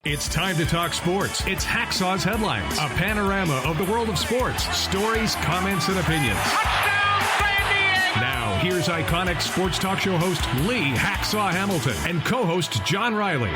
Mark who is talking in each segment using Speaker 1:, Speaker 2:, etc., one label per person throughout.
Speaker 1: It's time to talk sports. It's Hacksaw's Headlines, a panorama of the world of sports, stories, comments, and opinions.
Speaker 2: Touchdown, San Diego!
Speaker 1: Now, here's iconic sports talk show host Lee Hacksaw Hamilton and co-host John Riley.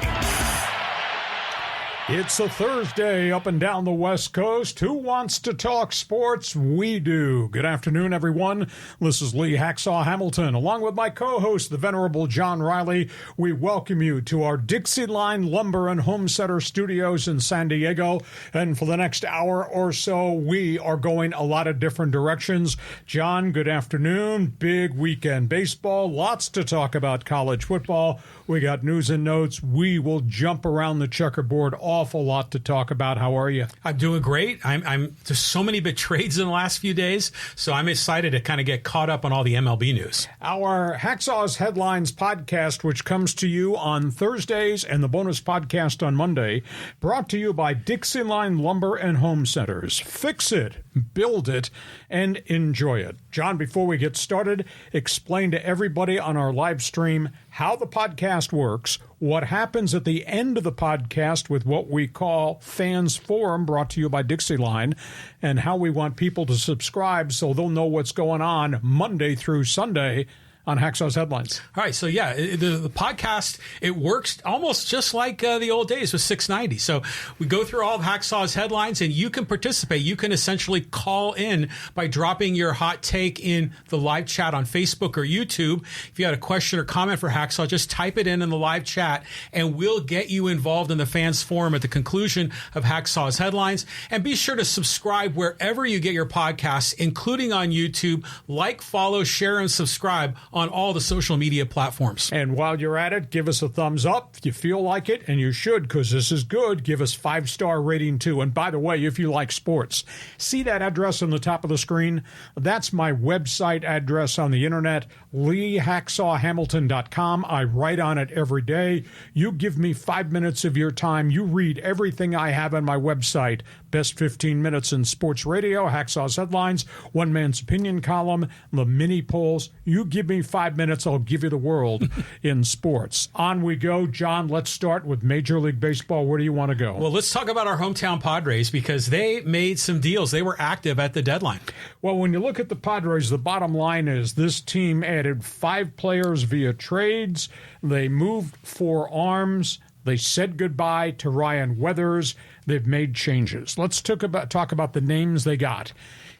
Speaker 3: It's a Thursday up and down the West Coast. Who wants to talk sports? We do. Good afternoon, everyone. This is Lee Hacksaw Hamilton. Along with my co-host, the venerable John Riley, we welcome you to our Dixie Line Lumber and Home Center studios in San Diego. And for the next hour or so, we are going a lot of different directions. John, good afternoon. Big weekend baseball. Lots to talk about college football. We got news and notes. We will jump around the checkerboard. Awful lot to talk about. How are you?
Speaker 4: I'm doing great. I'm there's so many big trades in the last few days, so I'm excited to kind of get caught up on all the MLB news.
Speaker 3: Our Hacksaw's Headlines podcast, which comes to you on Thursdays and the bonus podcast on Monday, brought to you by Dixie Line Lumber and Home Centers. Fix it, build it, and enjoy it. John, before we get started, explain to everybody on our live stream how the podcast works, what happens at the end of the podcast with what we call Fans Forum, brought to you by Dixie Line, and how we want people to subscribe so they'll know what's going on Monday through Sunday on Hacksaw's Headlines.
Speaker 4: All right, so yeah, the podcast, it works almost just like the old days with 690. So we go through all of Hacksaw's Headlines, and you can participate. You can essentially call in by dropping your hot take in the live chat on Facebook or YouTube. If you had a question or comment for Hacksaw, just type it in the live chat, and we'll get you involved in the Fans Forum at the conclusion of Hacksaw's Headlines. And be sure to subscribe wherever you get your podcasts, including on YouTube. Like, follow, share, and subscribe on all the social media platforms.
Speaker 3: And while you're at it, give us a thumbs up if you feel like it, and you should, because this is good. Give us 5-star rating too. And by the way, if you like sports, see that address on the top of the screen? That's my website address on the internet, LeeHacksawHamilton.com. I write on it every day. You give me 5 minutes of your time. You read everything I have on my website. Best 15 minutes in sports radio, Hacksaw's Headlines, One Man's Opinion column, the mini polls. You give me 5 minutes, I'll give you the world in sports. On we go. John, let's start with Major League Baseball. Where do you want to go?
Speaker 4: Well, let's talk about our hometown Padres, because they made some deals. They were active at the deadline.
Speaker 3: Well, when you look at the Padres, the bottom line is this team added 5 players via trades. They moved 4 arms. They said goodbye to Ryan Weathers. They've made changes. Let's talk about the names they got.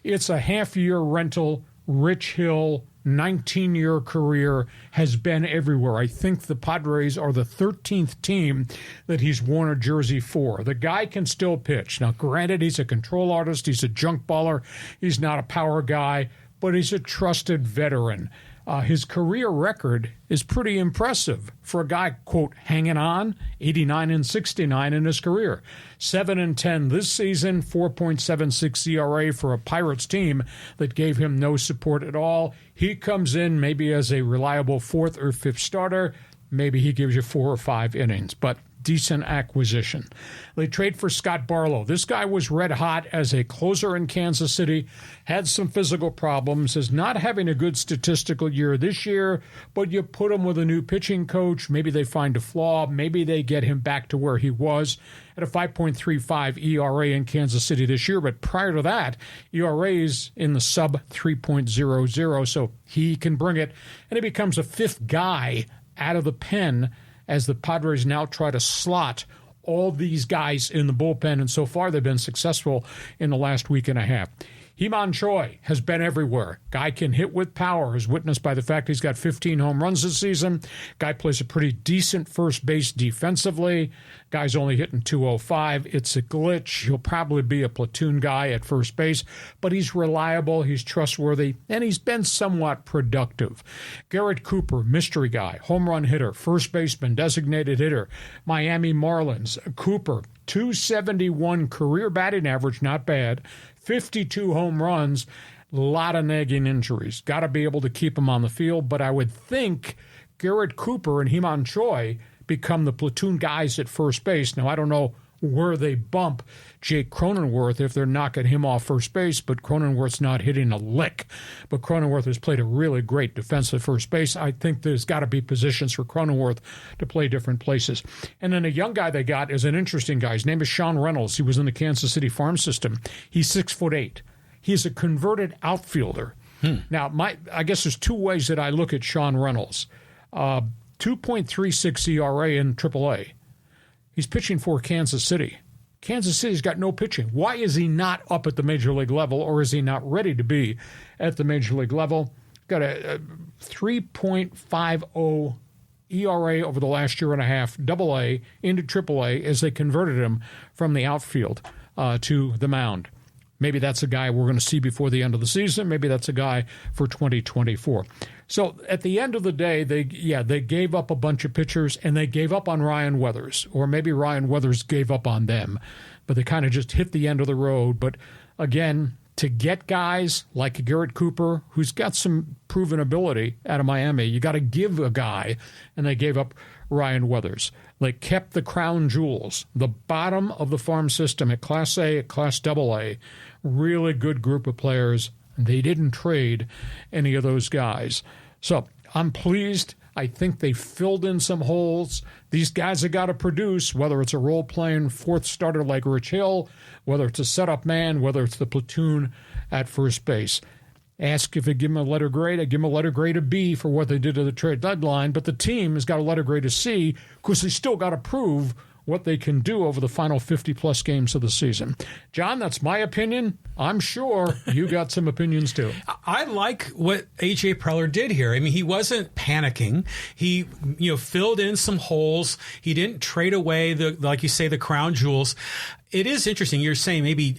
Speaker 3: It's a half-year rental. Rich Hill, 19-year career, has been everywhere. I think the Padres are the 13th team that he's worn a jersey for. The guy can still pitch. Now, granted, he's a control artist. He's a junk baller. He's not a power guy, but he's a trusted veteran. His career record is pretty impressive for a guy, quote, hanging on, 89 and 69 in his career. 7 and 10 this season, 4.76 ERA for a Pirates team that gave him no support at all. He comes in maybe as a reliable 4th or 5th starter. Maybe he gives you 4 or 5 innings, but decent acquisition. They trade for Scott Barlow. This guy was red hot as a closer in Kansas City, had some physical problems, is not having a good statistical year this year, but you put him with a new pitching coach, maybe they find a flaw, maybe they get him back to where he was at a 5.35 ERA in Kansas City this year, but prior to that, ERA's in the sub 3.00, so he can bring it, and he becomes a 5th guy out of the pen as the Padres now try to slot all these guys in the bullpen, and so far they've been successful in the last week and a half. CHOI has been everywhere. Guy can hit with power, as witnessed by the fact he's got 15 home runs this season. Guy plays a pretty decent first base defensively. Guy's only hitting 205. It's a glitch. He'll probably be a platoon guy at first base, but he's reliable, he's trustworthy, and he's been somewhat productive. Garrett Cooper, mystery guy, home run hitter, first baseman, designated hitter. Miami Marlins, Cooper, 271 career batting average, not bad. 52 home runs, a lot of nagging injuries. Got to be able to keep him on the field, but I would think Garrett Cooper and CHOI become the platoon guys at first base. Now, I don't know where they bump Jake Cronenworth if they're knocking him off first base, but Cronenworth's not hitting a lick. But Cronenworth has played a really great defensive first base. I think there's got to be positions for Cronenworth to play different places. And then a young guy they got is an interesting guy. His name is Sean Reynolds. He was in the Kansas City farm system. He's 6'8". He's a converted outfielder. Now, I guess there's two ways that I look at Sean Reynolds. 2.36 ERA in AAA. He's pitching for Kansas City. Kansas City's got no pitching. Why is he not up at the major league level, or is he not ready to be at the major league level? Got a 3.50 ERA over the last year and a half, AA into AAA, as they converted him from the outfield to the mound. Maybe that's a guy we're going to see before the end of the season. Maybe that's a guy for 2024. So at the end of the day, they gave up a bunch of pitchers, and they gave up on Ryan Weathers, or maybe Ryan Weathers gave up on them, but they kind of just hit the end of the road. But again, to get guys like Garrett Cooper, who's got some proven ability out of Miami, you got to give a guy, and they gave up Ryan Weathers. They kept the crown jewels, the bottom of the farm system at Class A, at Class AA, really good group of players. They didn't trade any of those guys. So I'm pleased. I think they filled in some holes. These guys have got to produce, whether it's a role-playing fourth starter like Rich Hill, whether it's a setup man, whether it's the platoon at first base. Ask if I give them a letter grade. I give them a letter grade of B for what they did to the trade deadline, but the team has got a letter grade of C because they still got to prove what they can do over the final 50-plus games of the season. John, that's my opinion. I'm sure you got some opinions too.
Speaker 4: I like what A.J. Preller did here. I mean, he wasn't panicking. He, filled in some holes. He didn't trade away like you say, the crown jewels. It is interesting. You're saying maybe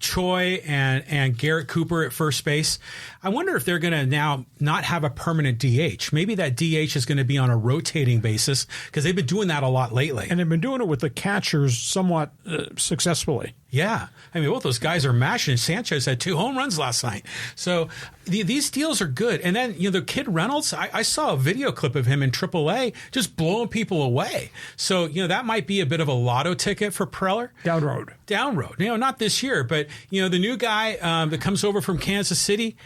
Speaker 4: Choi and Garrett Cooper at first base. I wonder if they're going to now not have a permanent DH. Maybe that DH is going to be on a rotating basis because they've been doing that a lot lately.
Speaker 3: And they've been doing it with the catchers somewhat successfully.
Speaker 4: Yeah. I mean, both those guys are mashing. Sanchez had 2 home runs last night. So these deals are good. And then, the kid Reynolds, I saw a video clip of him in AAA just blowing people away. So, that might be a bit of a lotto ticket for Preller.
Speaker 3: Down road.
Speaker 4: Not this year, but, the new guy that comes over from Kansas City,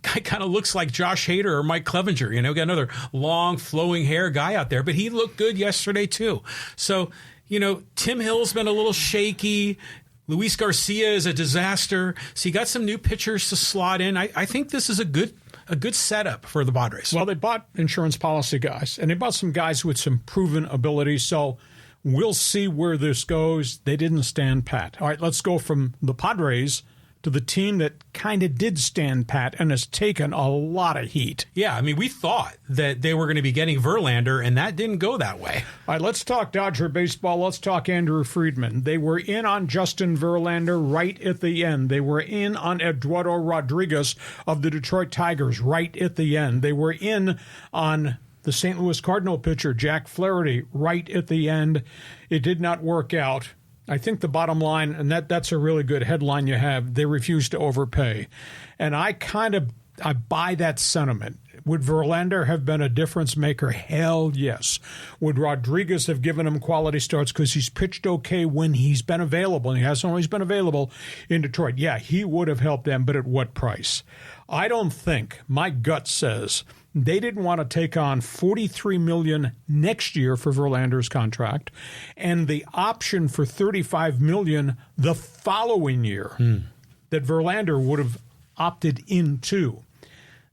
Speaker 4: guy kind of looks like Josh Hader or Mike Clevenger. Got another long flowing hair guy out there, but he looked good yesterday too. So, Tim Hill's been a little shaky. Luis Garcia is a disaster. So you got some new pitchers to slot in. I think this is a good setup for the Padres.
Speaker 3: Well, they bought insurance policy guys, and they bought some guys with some proven ability. So we'll see where this goes. They didn't stand pat. All right, let's go from the Padres to the team that kind of did stand pat and has taken a lot of heat.
Speaker 4: Yeah, I mean, we thought that they were going to be getting Verlander, and that didn't go that way.
Speaker 3: All right, let's talk Dodger baseball. Let's talk Andrew Friedman. They were in on Justin Verlander right at the end. They were in on Eduardo Rodriguez of the Detroit Tigers right at the end. They were in on the St. Louis Cardinal pitcher Jack Flaherty right at the end. It did not work out. I think the bottom line, and that's a really good headline you have, they refuse to overpay. And I buy that sentiment. Would Verlander have been a difference maker? Hell yes. Would Rodriguez have given him quality starts because he's pitched okay when he's been available, and he hasn't always been available in Detroit? Yeah, he would have helped them, but at what price? I don't think, my gut says, they didn't want to take on $43 million next year for Verlander's contract and the option for $35 million the following year that Verlander would have opted into.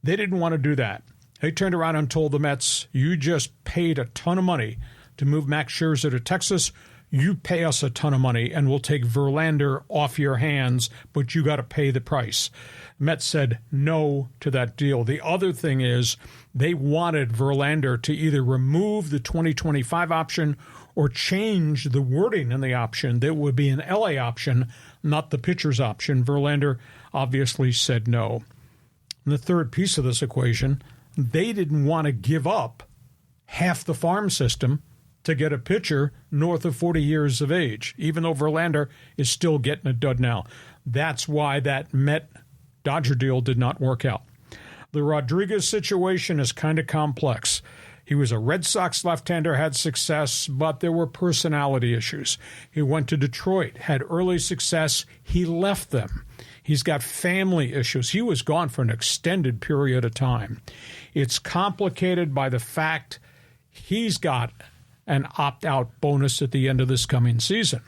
Speaker 3: They didn't want to do that. They turned around and told the Mets, you just paid a ton of money to move Max Scherzer to Texas. You pay us a ton of money and we'll take Verlander off your hands, but you got to pay the price. Mets said no to that deal. The other thing is they wanted Verlander to either remove the 2025 option or change the wording in the option. That would be an LA option, not the pitcher's option. Verlander obviously said no. And the third piece of this equation, they didn't want to give up half the farm system to get a pitcher north of 40 years of age, even though Verlander is still getting it done now. That's why that Met-Dodger deal did not work out. The Rodriguez situation is kind of complex. He was a Red Sox left-hander, had success, but there were personality issues. He went to Detroit, had early success. He left them. He's got family issues. He was gone for an extended period of time. It's complicated by the fact he's got an opt-out bonus at the end of this coming season.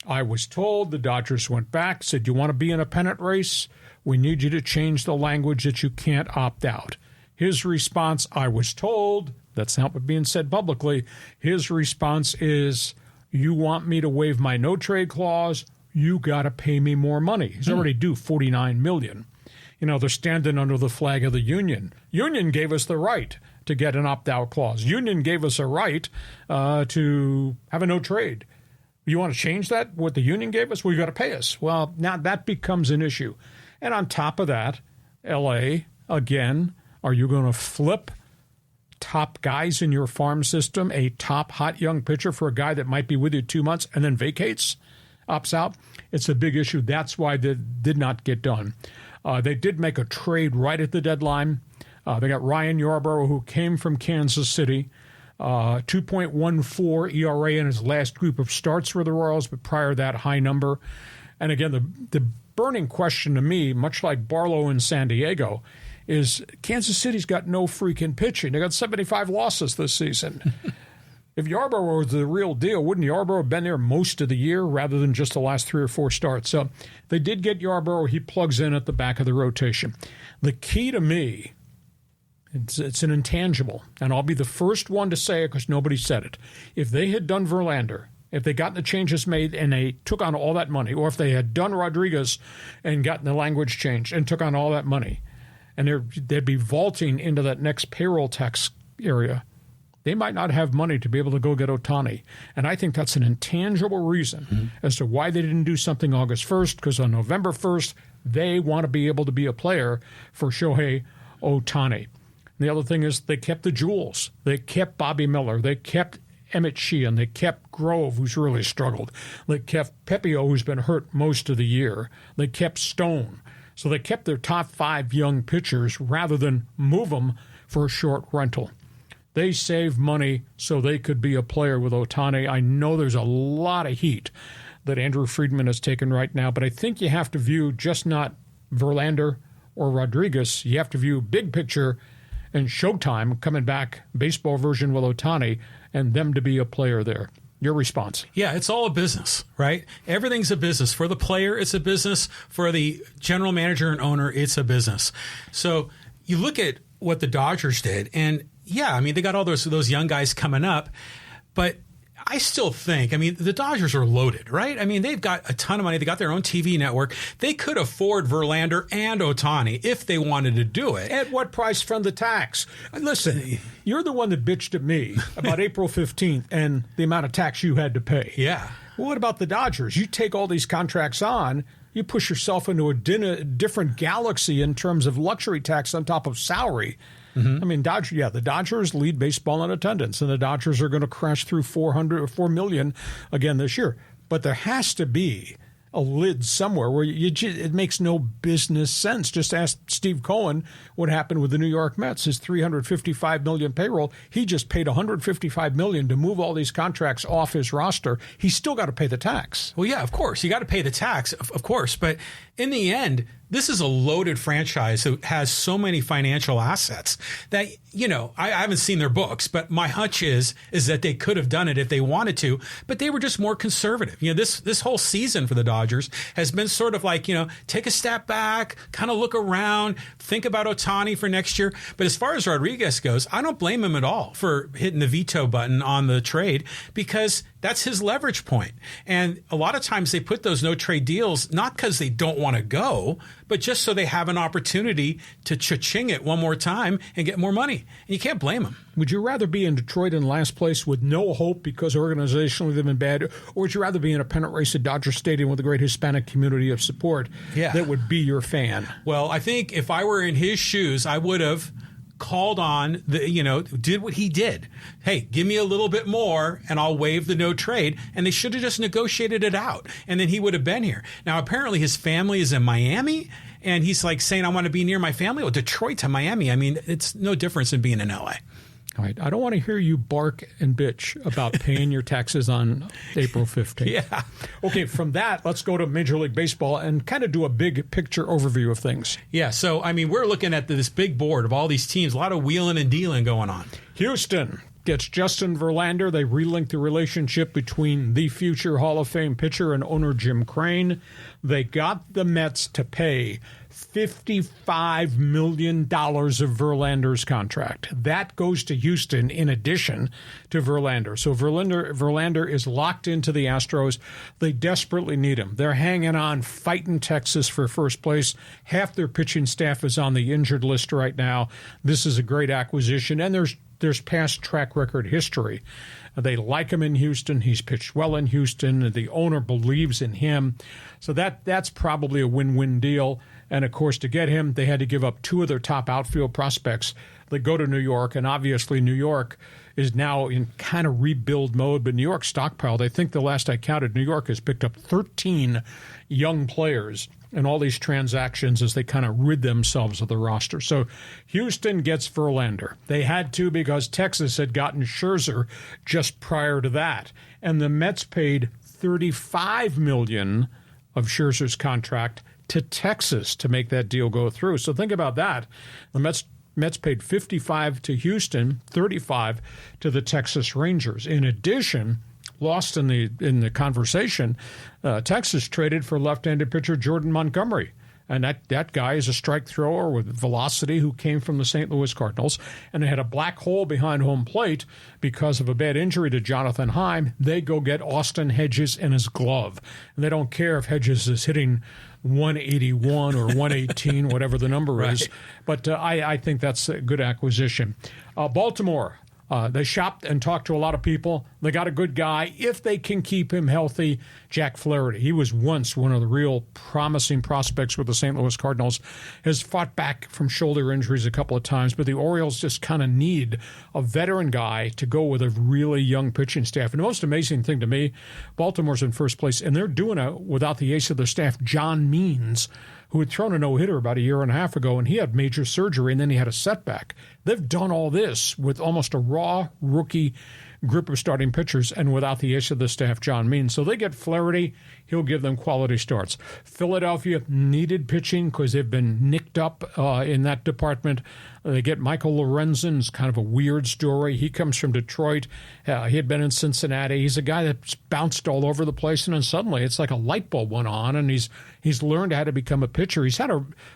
Speaker 3: I was told the Dodgers went back, said, you want to be in a pennant race? We need you to change the language that you can't opt out. His response, I was told, that's not what's being said publicly, his response is, you want me to waive my no-trade clause? You got to pay me more money. He's already due $49 million. You know, they're standing under the flag of the union. Union gave us the right to get an opt-out clause. Union gave us a right to have a no-trade. You want to change that, what the union gave us? Well, you got to pay us. Well, now that becomes an issue. And on top of that, L.A., again, are you going to flip top guys in your farm system, a top hot young pitcher for a guy that might be with you 2 months and then vacates, opts out? It's a big issue. That's why that did not get done. They did make a trade right at the deadline. They got Ryan Yarbrough, who came from Kansas City. 2.14 ERA in his last group of starts for the Royals, but prior to that, high number. And again, the burning question to me, much like Barlow in San Diego, is Kansas City's got no freaking pitching. They got 75 losses this season. If Yarbrough was the real deal, wouldn't Yarbrough have been there most of the year rather than just the last 3 or 4 starts? So they did get Yarbrough. He plugs in at the back of the rotation. The key to me, it's an intangible, and I'll be the first one to say it because nobody said it. If they had done Verlander, if they gotten the changes made and they took on all that money, or if they had done Rodriguez and gotten the language changed and took on all that money, and they'd be vaulting into that next payroll tax area, they might not have money to be able to go get Ohtani. And I think that's an intangible reason as to why they didn't do something August 1st, because on November 1st, they want to be able to be a player for Shohei Ohtani. The other thing is they kept the jewels. They kept Bobby Miller. They kept Emmett Sheehan. They kept Grove, who's really struggled. They kept Pepio, who's been hurt most of the year. They kept Stone. So they kept their top 5 young pitchers rather than move them for a short rental. They saved money so they could be a player with Ohtani. I know there's a lot of heat that Andrew Friedman has taken right now, but I think you have to view just not Verlander or Rodriguez. You have to view big picture and Showtime coming back, baseball version with Ohtani, and them to be a player there. Your response?
Speaker 4: Yeah, it's all a business, right? Everything's a business. For the player, it's a business. For the general manager and owner, it's a business. So you look at what the Dodgers did, and yeah, I mean, they got all those young guys coming up, but I still think, I mean, the Dodgers are loaded, right? I mean, they've got a ton of money. They got their own TV network. They could afford Verlander and Ohtani if they wanted to do it.
Speaker 3: At what price from the tax? Listen, you're the one that bitched at me about April 15th and the amount of tax you had to pay.
Speaker 4: Yeah.
Speaker 3: Well, what about the Dodgers? You take all these contracts on, you push yourself into a different galaxy in terms of luxury tax on top of salary. I mean, the Dodgers lead baseball in attendance, and the Dodgers are going to crash through 400 or 4 million again this year. But there has to be a lid somewhere where it makes no business sense. Just ask Steve Cohen what happened with the New York Mets, his $355 million payroll. He just paid $155 million to move all these contracts off his roster. He's still got to pay the tax.
Speaker 4: Well, yeah, of course. You got to pay the tax, of course. But in the end, this is a loaded franchise that has so many financial assets that, you know, I haven't seen their books, but my hunch is that they could have done it if they wanted to, but they were just more conservative. You know, this whole season for the Dodgers has been sort of like, you know, take a step back, kind of look around, think about Ohtani for next year. But as far as Rodriguez goes, I don't blame him at all for hitting the veto button on the trade, because that's his leverage point. And a lot of times they put those no trade deals, not because they don't want to go, but just so they have an opportunity to cha-ching it one more time and get more money. And you can't blame them.
Speaker 3: Would you rather be in Detroit in last place with no hope because organizationally they've been bad, or would you rather be in a pennant race at Dodger Stadium with a great Hispanic community of support that would be your fan?
Speaker 4: Well, I think if I were in his shoes, I would have called on did what he did. Hey, give me a little bit more and I'll waive the no trade. And they should have just negotiated it out. And then he would have been here. Now, apparently his family is in Miami and he's like saying, I want to be near my family. Well, Detroit to Miami. I mean, it's no difference in being in LA.
Speaker 3: All right. I don't want to hear you bark and bitch about paying your taxes on April 15th.
Speaker 4: Yeah.
Speaker 3: Okay, from that, let's go to Major League Baseball and kind of do a big picture overview of things.
Speaker 4: Yeah, so, I mean, we're looking at this big board of all these teams, a lot of wheeling and dealing going on.
Speaker 3: Houston gets Justin Verlander. They relink the relationship between the future Hall of Fame pitcher and owner Jim Crane. They got the Mets to pay $55 million of Verlander's contract. That goes to Houston in addition to Verlander. So Verlander is locked into the Astros. They desperately need him. They're hanging on, fighting Texas for first place. Half their pitching staff is on the injured list right now. This is a great acquisition, and there's past track record history. They like him in Houston. He's pitched well in Houston. The owner believes in him. So that's probably a win-win deal. And, of course, to get him, they had to give up two of their top outfield prospects. They go to New York, and obviously New York is now in kind of rebuild mode. But New York stockpiled. I think the last I counted, New York has picked up 13 young players in all these transactions as they kind of rid themselves of the roster. So Houston gets Verlander. They had to because Texas had gotten Scherzer just prior to that. And the Mets paid $35 million of Scherzer's contract to Texas to make that deal go through. So think about that. The Mets paid $55 to Houston, $35 to the Texas Rangers. In addition, lost in the conversation, Texas traded for left-handed pitcher Jordan Montgomery. And that guy is a strike thrower with velocity who came from the St. Louis Cardinals. And they had a black hole behind home plate because of a bad injury to Jonathan Heim. They go get Austin Hedges in his glove. And they don't care if Hedges is hitting 181 or 118, whatever the number is. But I think that's a good acquisition. Baltimore. They shopped and talked to a lot of people. They got a good guy. If they can keep him healthy, Jack Flaherty. He was once one of the real promising prospects with the St. Louis Cardinals. Has fought back from shoulder injuries a couple of times, but the Orioles just kind of need a veteran guy to go with a really young pitching staff. And the most amazing thing to me, Baltimore's in first place, and they're doing it without the ace of their staff, John Means, who had thrown a no-hitter about a year and a half ago, and he had major surgery, and then he had a setback. They've done all this with almost a raw rookie group of starting pitchers and without the ace of the staff, John Means. So they get Flaherty. He'll give them quality starts. Philadelphia needed pitching because they've been nicked up in that department. They get Michael Lorenzen. It's kind of a weird story. He comes from Detroit. He had been in Cincinnati. He's a guy that's bounced all over the place, and then suddenly it's like a light bulb went on, and he's learned how to become a pitcher. He's had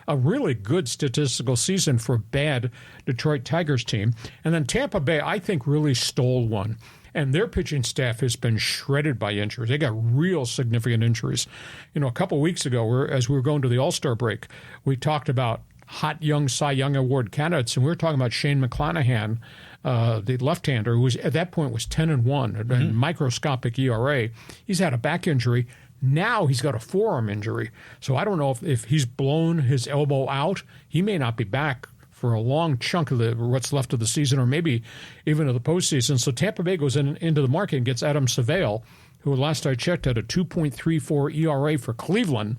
Speaker 3: a really good statistical season for a bad Detroit Tigers team. And then Tampa Bay, I think, really stole one. And their pitching staff has been shredded by injuries. They got real significant injuries. You know, a couple of weeks ago, as we were going to the All-Star break, we talked about hot young Cy Young Award candidates, and we were talking about Shane McClanahan, the left-hander, who was at that point was 10-1, a microscopic ERA. He's had a back injury. Now he's got a forearm injury. So I don't know if he's blown his elbow out. He may not be back for a long chunk of what's left of the season, or maybe even of the postseason. So Tampa Bay goes into the market and gets Adam Savale, who last I checked had a 2.34 ERA for Cleveland.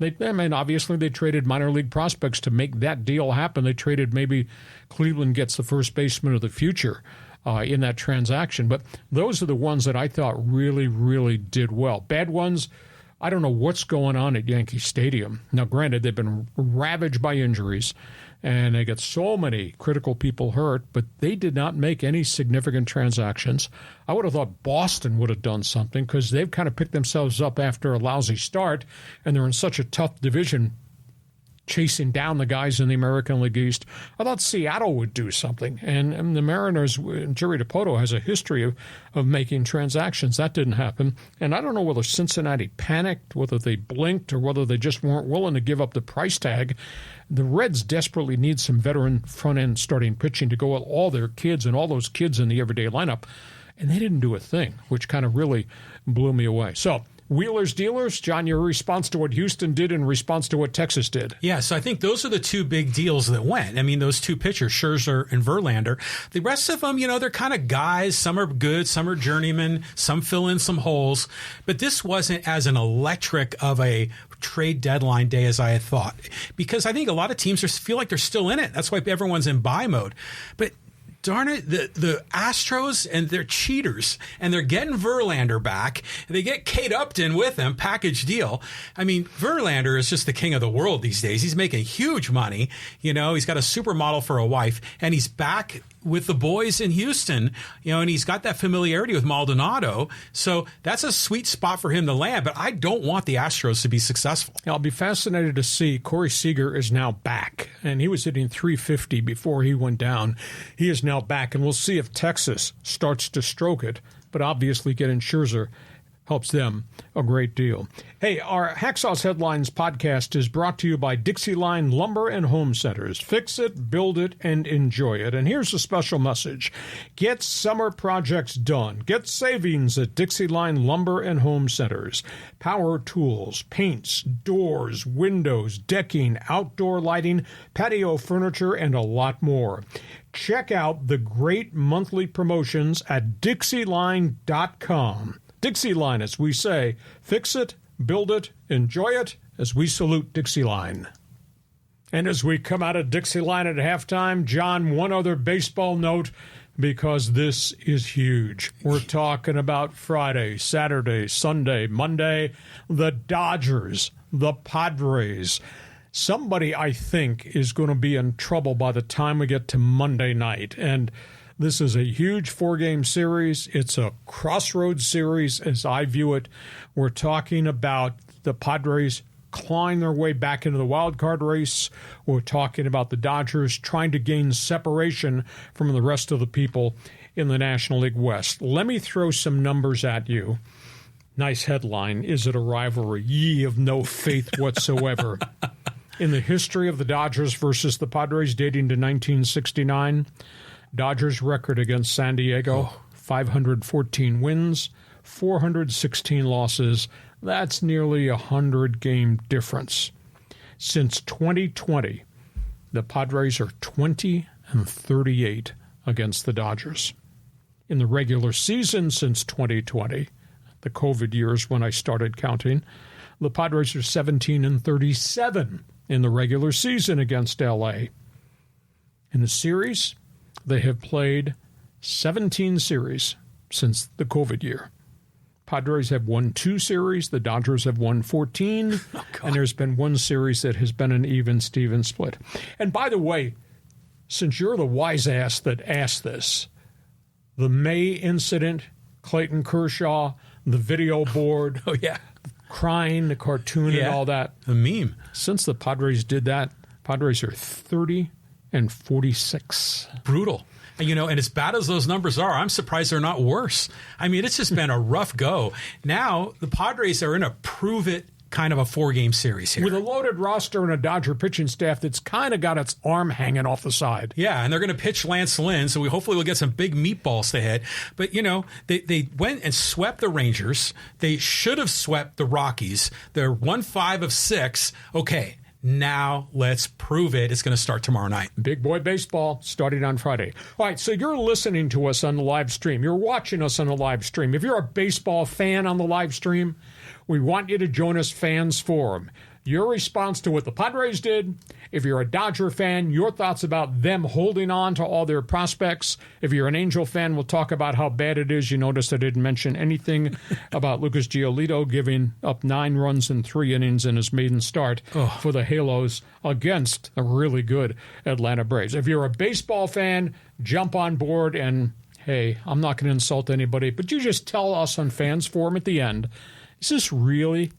Speaker 3: Obviously they traded minor league prospects to make that deal happen. They traded maybe Cleveland gets the first baseman of the future in that transaction. But those are the ones that I thought really, really did well. Bad ones, I don't know what's going on at Yankee Stadium. Now, granted, they've been ravaged by injuries, and they get so many critical people hurt, but they did not make any significant transactions. I would have thought Boston would have done something because they've kind of picked themselves up after a lousy start, and they're in such a tough division chasing down the guys in the American League East. I thought Seattle would do something, and the Mariners, Jerry Dipoto has a history of making transactions. That didn't happen, and I don't know whether Cincinnati panicked, whether they blinked, or whether they just weren't willing to give up the price tag. The Reds desperately need some veteran front-end starting pitching to go with all their kids and all those kids in the everyday lineup, and they didn't do a thing, which kind of really blew me away. So, Wheelers, dealers, John, your response to what Houston did in response to what Texas did.
Speaker 4: Yeah, so I think those are the two big deals that went. I mean, those two pitchers, Scherzer and Verlander. The rest of them, they're kind of guys. Some are good, some are journeymen, some fill in some holes. But this wasn't as an electric of a trade deadline day as I had thought, because I think a lot of teams feel like they're still in it. That's why everyone's in buy mode. But darn it, the Astros, and they're cheaters, and they're getting Verlander back. And they get Kate Upton with them, package deal. I mean, Verlander is just the king of the world these days. He's making huge money. You know, he's got a supermodel for a wife, and he's back with the boys in Houston, you know, and he's got that familiarity with Maldonado. So that's a sweet spot for him to land, but I don't want the Astros to be successful.
Speaker 3: I'll be fascinated to see. Corey Seager is now back, and he was hitting .350 before he went down. He is now back, and we'll see if Texas starts to stroke it, but obviously getting Scherzer helps them a great deal. Hey, our Hacksaw's Headlines podcast is brought to you by Dixieline Lumber and Home Centers. Fix it, build it, and enjoy it. And here's a special message. Get summer projects done. Get savings at Dixieline Lumber and Home Centers. Power tools, paints, doors, windows, decking, outdoor lighting, patio furniture, and a lot more. Check out the great monthly promotions at Dixieline.com. Dixieline, as we say, fix it, build it, enjoy it, as we salute Dixieline. And as we come out of Dixieline at halftime, John, one other baseball note, because this is huge. We're talking about Friday, Saturday, Sunday, Monday, the Dodgers, the Padres. Somebody, I think, is going to be in trouble by the time we get to Monday night. And this is a huge 4-game series. It's a crossroads series, as I view it. We're talking about the Padres clawing their way back into the wild card race. We're talking about the Dodgers trying to gain separation from the rest of the people in the National League West. Let me throw some numbers at you. Nice headline. Is it a rivalry? Ye of no faith whatsoever. In the history of the Dodgers versus the Padres dating to 1969, Dodgers record against San Diego, 514 wins, 416 losses. That's nearly a 100-game difference. Since 2020, the Padres are 20-38 against the Dodgers. In the regular season since 2020, the COVID years when I started counting, the Padres are 17-37 in the regular season against L.A. In the series, they have played 17 series since the COVID year. Padres have won 2 series. The Dodgers have won 14. And there's been 1 series that has been an even-Steven split. And by the way, since you're the wise ass that asked this, the May incident, Clayton Kershaw, the video board, crying, the cartoon and all that.
Speaker 4: The meme.
Speaker 3: Since the Padres did that, Padres are 30-46.
Speaker 4: Brutal. And, you know, and as bad as those numbers are, I'm surprised they're not worse. I mean, it's just been a rough go. Now, the Padres are in a prove-it kind of a 4-game series here.
Speaker 3: With a loaded roster and a Dodger pitching staff that's kind of got its arm hanging off the side.
Speaker 4: Yeah, and they're going to pitch Lance Lynn, so we hopefully will get some big meatballs to hit. But, you know, they went and swept the Rangers. They should have swept the Rockies. They're 1-5 of 6. Okay. Now let's prove it. It's going to start tomorrow night.
Speaker 3: Big boy baseball starting on Friday. All right, so you're listening to us on the live stream. You're watching us on the live stream. If you're a baseball fan on the live stream, we want you to join us Fans Forum. Your response to what the Padres did. If you're a Dodger fan, your thoughts about them holding on to all their prospects. If you're an Angel fan, we'll talk about how bad it is. You notice I didn't mention anything about Lucas Giolito giving up 9 runs in 3 innings in his maiden start for the Halos against a really good Atlanta Braves. If you're a baseball fan, jump on board and, hey, I'm not going to insult anybody, but you just tell us on Fans Forum at the end, is this really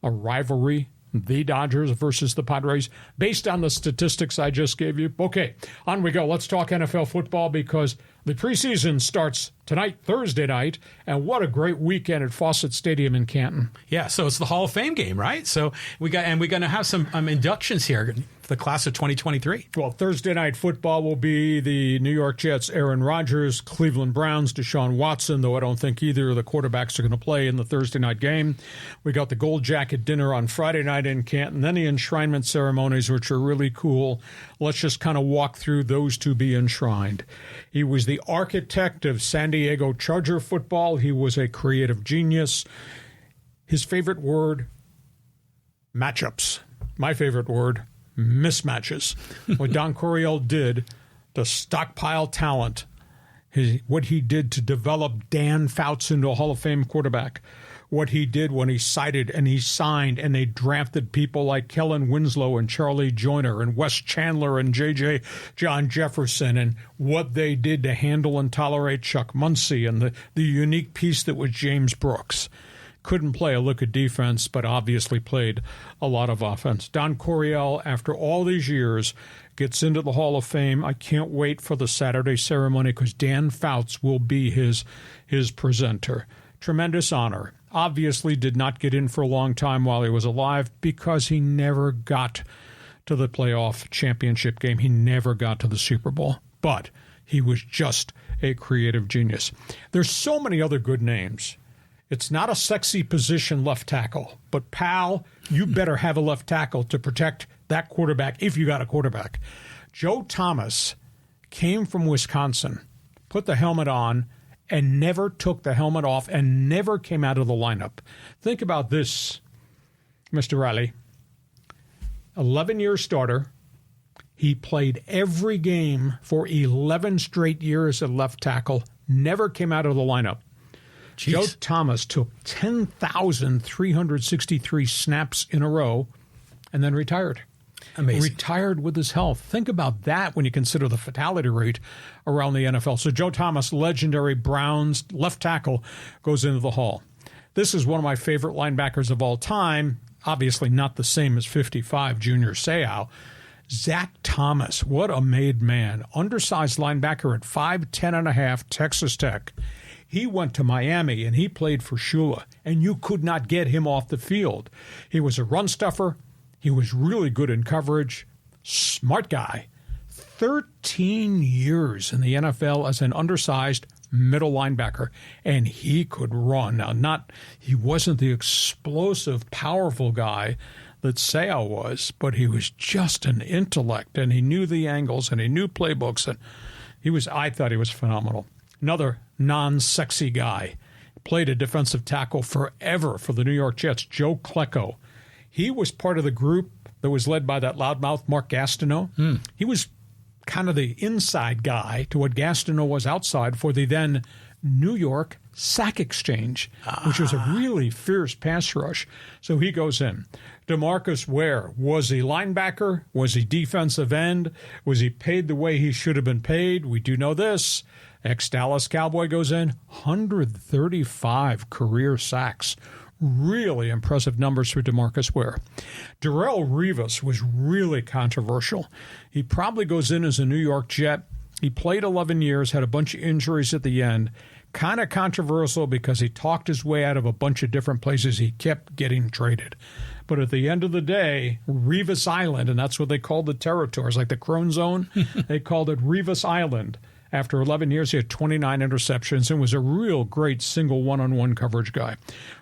Speaker 3: a rivalry? The Dodgers versus the Padres, based on the statistics I just gave you. Okay, on we go. Let's talk NFL football because the preseason starts tonight, Thursday night, and what a great weekend at Fawcett Stadium in Canton.
Speaker 4: Yeah, so it's the Hall of Fame game, right? So we're going to have some inductions here for the class of 2023.
Speaker 3: Well, Thursday night football will be the New York Jets, Aaron Rodgers, Cleveland Browns, Deshaun Watson, though I don't think either of the quarterbacks are going to play in the Thursday night game. We got the Gold Jacket dinner on Friday night in Canton, then the enshrinement ceremonies, which are really cool. Let's just kind of walk through those to be enshrined. He was the architect of San Diego Charger football. He was a creative genius. His favorite word, matchups. My favorite word, mismatches. What Don Coryell did to stockpile talent. What he did to develop Dan Fouts into a Hall of Fame quarterback. What he did when he cited and he signed and they drafted people like Kellen Winslow and Charlie Joyner and Wes Chandler and J.J. John Jefferson, and what they did to handle and tolerate Chuck Muncie and the unique piece that was James Brooks. Couldn't play a lick of defense, but obviously played a lot of offense. Don Coryell, after all these years, gets into the Hall of Fame. I can't wait for the Saturday ceremony because Dan Fouts will be his presenter. Tremendous honor. Obviously did not get in for a long time while he was alive because he never got to the playoff championship game. He never got to the Super Bowl. But he was just a creative genius. There's so many other good names. It's not a sexy position, left tackle. But, pal, you better have a left tackle to protect that quarterback if you got a quarterback. Joe Thomas came from Wisconsin, put the helmet on, and never took the helmet off and never came out of the lineup. Think about this, Mr. Riley. 11-year starter. He played every game for 11 straight years at left tackle, never came out of the lineup. Jeez. Joe Thomas took 10,363 snaps in a row and then retired.
Speaker 4: Amazing.
Speaker 3: Retired with his health. Think about that when you consider the fatality rate around the NFL. So Joe Thomas, legendary Browns left tackle, goes into the Hall. This is one of my favorite linebackers of all time. Obviously not the same as 55 Junior Seau. Zach Thomas, what a made man. Undersized linebacker at 5'10 and a half, Texas Tech. He went to Miami and he played for Shula, and you could not get him off the field. He was a run stuffer. He was really good in coverage, smart guy. 13 years in the NFL as an undersized middle linebacker, and he could run. Now, he wasn't the explosive, powerful guy that Seau was, but he was just an intellect, and he knew the angles, and he knew playbooks, and I thought he was phenomenal. Another non-sexy guy. Played a defensive tackle forever for the New York Jets, Joe KLECKO. He was part of the group that was led by that loudmouth Mark Gastineau. He was kind of the inside guy to what Gastineau was outside for the then New York Sack Exchange, which was a really fierce pass rush. So he goes in. DeMarcus Ware, was he linebacker? Was he defensive end? Was he paid the way he should have been paid? We do know this. Ex-Dallas Cowboy goes in, 135 career sacks. Really impressive numbers for DeMarcus Ware. Darrelle Revis was really controversial. He probably goes in as a New York Jet. He played 11 years, had a bunch of injuries at the end. Kind of controversial because he talked his way out of a bunch of different places. He kept getting traded. But at the end of the day, Revis Island, and that's what they called the territories, like the Crone Zone, they called it Revis Island. After 11 years, he had 29 interceptions and was a real great single one-on-one coverage guy.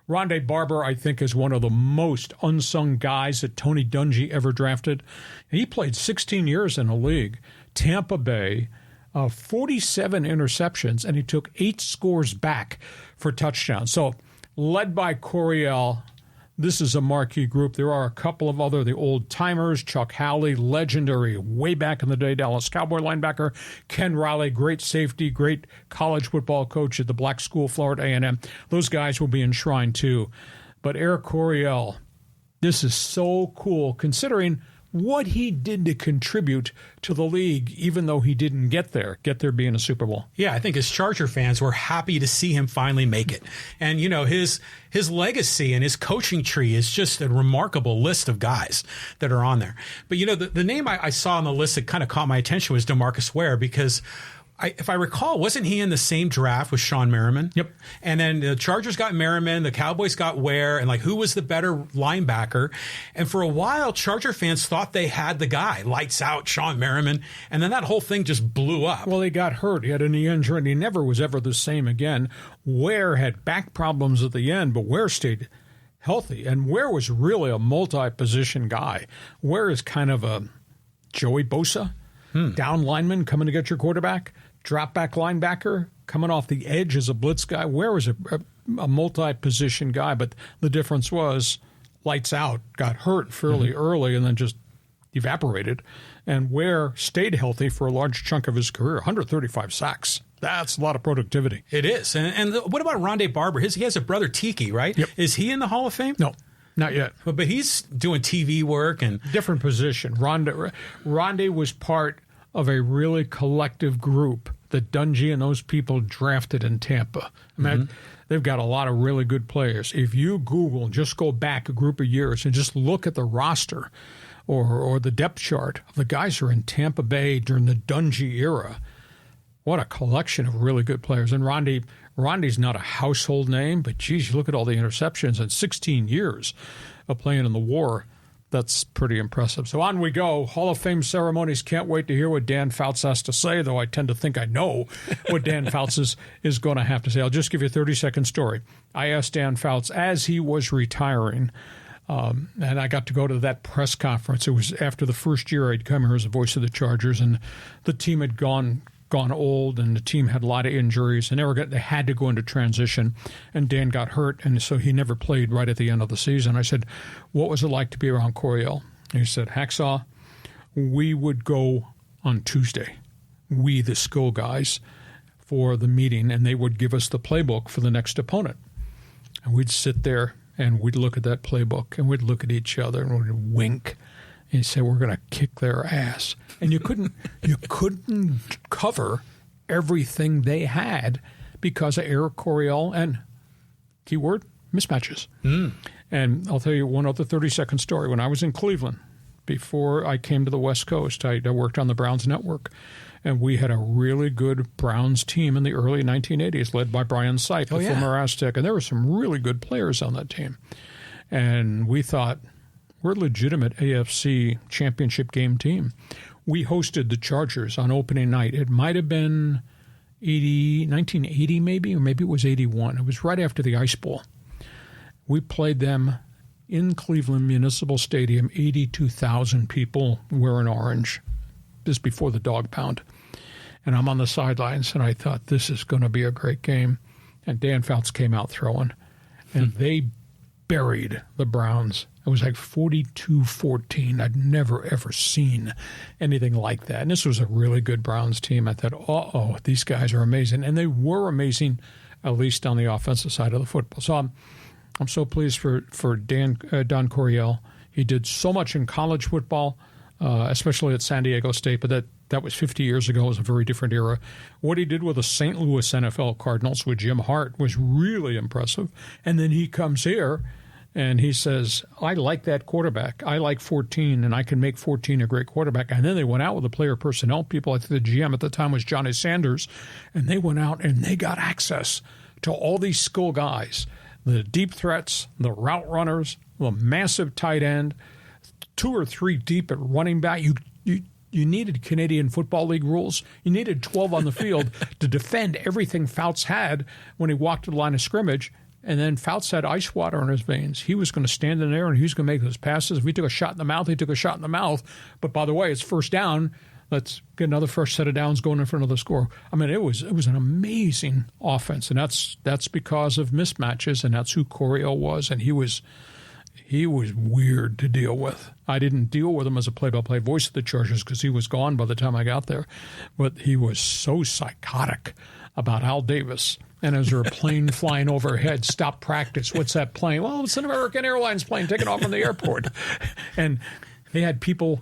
Speaker 3: Rondé Barber, I think, is one of the most unsung guys that Tony Dungy ever drafted. He played 16 years in the league. Tampa Bay, 47 interceptions, and he took 8 scores back for touchdowns. So, led by Coryell, this is a marquee group. There are a couple of the old-timers, Chuck Howley, legendary, way back in the day, Dallas Cowboy linebacker, Ken Riley, great safety, great college football coach at the Black School, Florida A&M. Those guys will be enshrined too. But Eric Coryell, this is so cool, considering what he did to contribute to the league, even though he didn't get there being a Super Bowl.
Speaker 4: Yeah, I think as Charger fans, we're happy to see him finally make it. And, his legacy and his coaching tree is just a remarkable list of guys that are on there. But, the name I saw on the list that kind of caught my attention was DeMarcus Ware, because if I recall, wasn't he in the same draft with Sean Merriman?
Speaker 3: Yep.
Speaker 4: And then the Chargers got Merriman, the Cowboys got Ware, and who was the better linebacker? And for a while, Charger fans thought they had the guy, lights out, Sean Merriman, and then that whole thing just blew up.
Speaker 3: Well, he got hurt. He had a knee injury, and he never was ever the same again. Ware had back problems at the end, but Ware stayed healthy, and Ware was really a multi-position guy. Ware is kind of a Joey Bosa, down lineman coming to get your quarterback. Drop back linebacker coming off the edge as a blitz guy. Ware was a multi-position guy, but the difference was lights out, got hurt fairly early, and then just evaporated. And Ware stayed healthy for a large chunk of his career, 135 sacks. That's a lot of productivity.
Speaker 4: It is. And what about Rondé Barber? He has a brother, Tiki, right?
Speaker 3: Yep.
Speaker 4: Is he in the Hall of Fame?
Speaker 3: No, not yet.
Speaker 4: But he's doing TV work and
Speaker 3: different position. Rondé was part of a really collective group that Dungy and those people drafted in Tampa. I mean, they've got a lot of really good players. If you Google, just go back a group of years and just look at the roster or the depth chart of the guys who are in Tampa Bay during the Dungy era, what a collection of really good players. And Ronde's not a household name, but geez, you look at all the interceptions in 16 years of playing in the WARE. That's pretty impressive. So on we go. Hall of Fame ceremonies. Can't wait to hear what Dan Fouts has to say, though I tend to think I know what Dan Fouts is going to have to say. I'll just give you a 30-second story. I asked Dan Fouts as he was retiring, and I got to go to that press conference. It was after the first year I'd come here as the voice of the Chargers, and the team had gone old, and the team had a lot of injuries, and they had to go into transition, and Dan got hurt, and so he never played right at the end of the season. I said, what was it like to be around CORYELL? He said, Hacksaw, we would go on Tuesday, we, the skill guys, for the meeting, and they would give us the playbook for the next opponent. And we'd sit there, and we'd look at that playbook, and we'd look at each other, and we'd wink. And he said, we're going to kick their ass. And you couldn't cover everything they had because of Eric Coryell and, keyword, mismatches. And I'll tell you one other 30-second story. When I was in Cleveland, before I came to the West Coast, I worked on the Browns network. And we had a really good Browns team in the early 1980s, led by Brian Sipe, the former Aztec. And there were some really good players on that team. And we thought, we're a legitimate AFC championship game team. We hosted the Chargers on opening night. It might have been 1980 maybe, or maybe it was 81. It was right after the Ice Bowl. We played them in Cleveland Municipal Stadium, 82,000 people wearing orange, just before the dog pound. And I'm on the sidelines, and I thought, this is going to be a great game. And Dan Fouts came out throwing, and they buried the Browns. It was like 42-14. I'd never, ever seen anything like that. And this was a really good Browns team. I thought, these guys are amazing. And they were amazing, at least on the offensive side of the football. So I'm so pleased for Don Coryell. He did so much in college football, especially at San Diego State, but that was 50 years ago. It was a very different era. What he did with the St. Louis NFL Cardinals with Jim Hart was really impressive. And then he comes here, and he says, I like that quarterback. I like 14, and I can make 14 a great quarterback. And then they went out with the player personnel people. I think the GM at the time was Johnny Sanders, and they went out and they got access to all these skill guys, the deep threats, the route runners, the massive tight end, 2 or 3 deep at running back. You needed Canadian Football League rules. You needed 12 on the field to defend everything Fouts had when he walked to the line of scrimmage. And then Fouts had ice water in his veins. He was going to stand in there and he was going to make those passes. If he took a shot in the mouth, he took a shot in the mouth. But by the way, it's first down. Let's get another first set of downs going in front of the score. I mean, it was an amazing offense, and that's because of mismatches, and that's who Coryell was. And he was weird to deal with. I didn't deal with him as a play-by-play voice of the Chargers because he was gone by the time I got there. But he was so psychotic about Al Davis. And as there a plane flying overhead, stop practice. What's that plane? Well, it's an American Airlines plane taking off from the airport. And they had people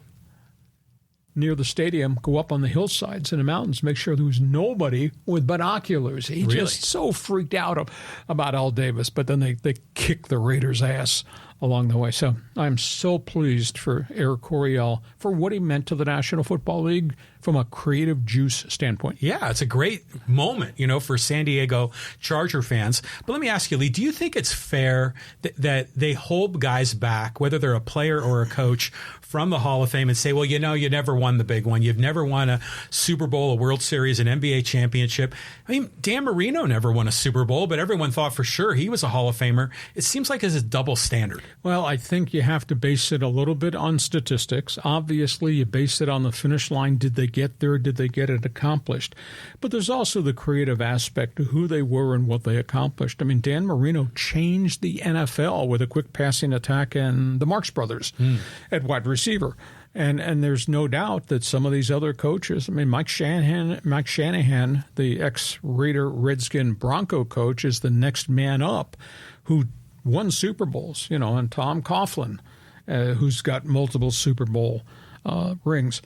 Speaker 3: near the stadium go up on the hillsides and the mountains, make sure there was nobody with binoculars. He just so freaked out about Al Davis. But then they kicked the Raiders' ass along the way. So I'm so pleased for Eric Coryell for what he meant to the National Football League from a creative juice standpoint.
Speaker 4: Yeah, it's a great moment, for San Diego Charger fans. But let me ask you, Lee, do you think it's fair that they hold guys back, whether they're a player or a coach, from the Hall of Fame and say, well, you never won the big one. You've never won a Super Bowl, a World Series, an NBA championship. I mean, Dan Marino never won a Super Bowl, but everyone thought for sure he was a Hall of Famer. It seems like it's a double standard.
Speaker 3: Well, I think you have to base it a little bit on statistics. Obviously, you base it on the finish line. Did they get there? Did they get it accomplished? But there's also the creative aspect of who they were and what they accomplished. I mean, Dan Marino changed the NFL with a quick passing attack and the Marx Brothers at wide receiver. And there's no doubt that some of these other coaches, I mean, Mike Shanahan, the ex-Raider Redskin Bronco coach, is the next man up who won Super Bowls, and Tom Coughlin, who's got multiple Super Bowl rings.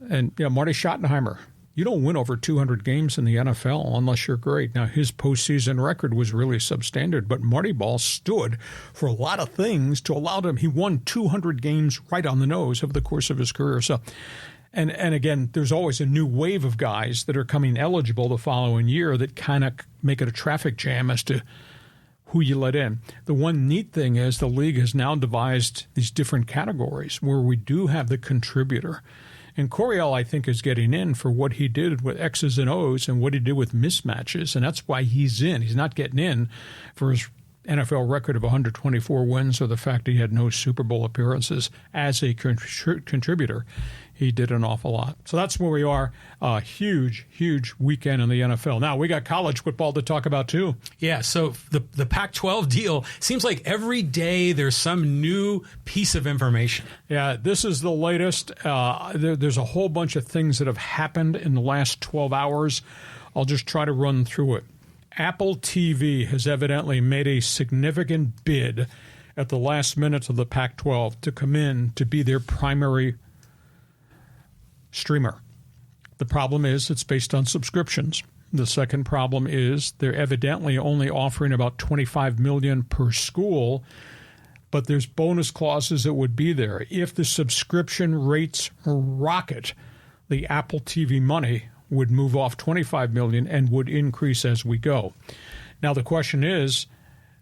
Speaker 3: And Marty Schottenheimer. You don't win over 200 games in the NFL unless you're great. Now, his postseason record was really substandard, but Marty Ball stood for a lot of things to allow him. He won 200 games right on the nose over the course of his career. So, and again, there's always a new wave of guys that are coming eligible the following year that kind of make it a traffic jam as to who you let in. The one neat thing is the league has now devised these different categories where we do have the contributor. And CORYELL, I think, is getting in for what he did with X's and O's and what he did with mismatches, and that's why he's in. He's not getting in for his NFL record of 124 wins or the fact he had no Super Bowl appearances as a contributor. He did an awful lot. So that's where we are. Huge, huge weekend in the NFL. Now, we got college football to talk about, too.
Speaker 4: Yeah, so the Pac-12 deal seems like every day there's some new piece of information.
Speaker 3: Yeah, this is the latest. There's a whole bunch of things that have happened in the last 12 hours. I'll just try to run through it. Apple TV has evidently made a significant bid at the last minutes of the Pac-12 to come in to be their primary streamer. The problem is it's based on subscriptions. The second problem is they're evidently only offering about $25 million per school, but there's bonus clauses that would be there. If the subscription rates rocket, the Apple TV money would move off $25 million and would increase as we go. Now the question is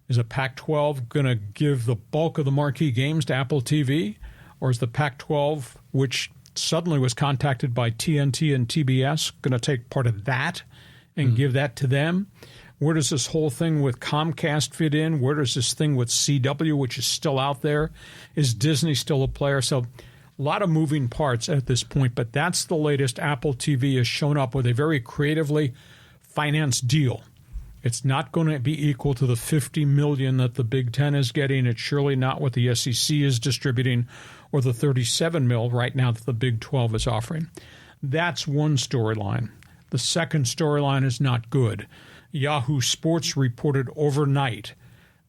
Speaker 3: a Pac-12 going to give the bulk of the marquee games to Apple TV, or is the Pac-12, which suddenly was contacted by TNT and TBS, going to take part of that and give that to them? Where does this whole thing with Comcast fit in? Where does this thing with CW, which is still out there? Is Disney still a player? So a lot of moving parts at this point, but that's the latest. Apple TV has shown up with a very creatively financed deal. It's not going to be equal to the $50 million that the Big Ten is getting. It's surely not what the SEC is distributing or the $37 million right now that the Big 12 is offering. That's one storyline. The second storyline is not good. Yahoo Sports reported overnight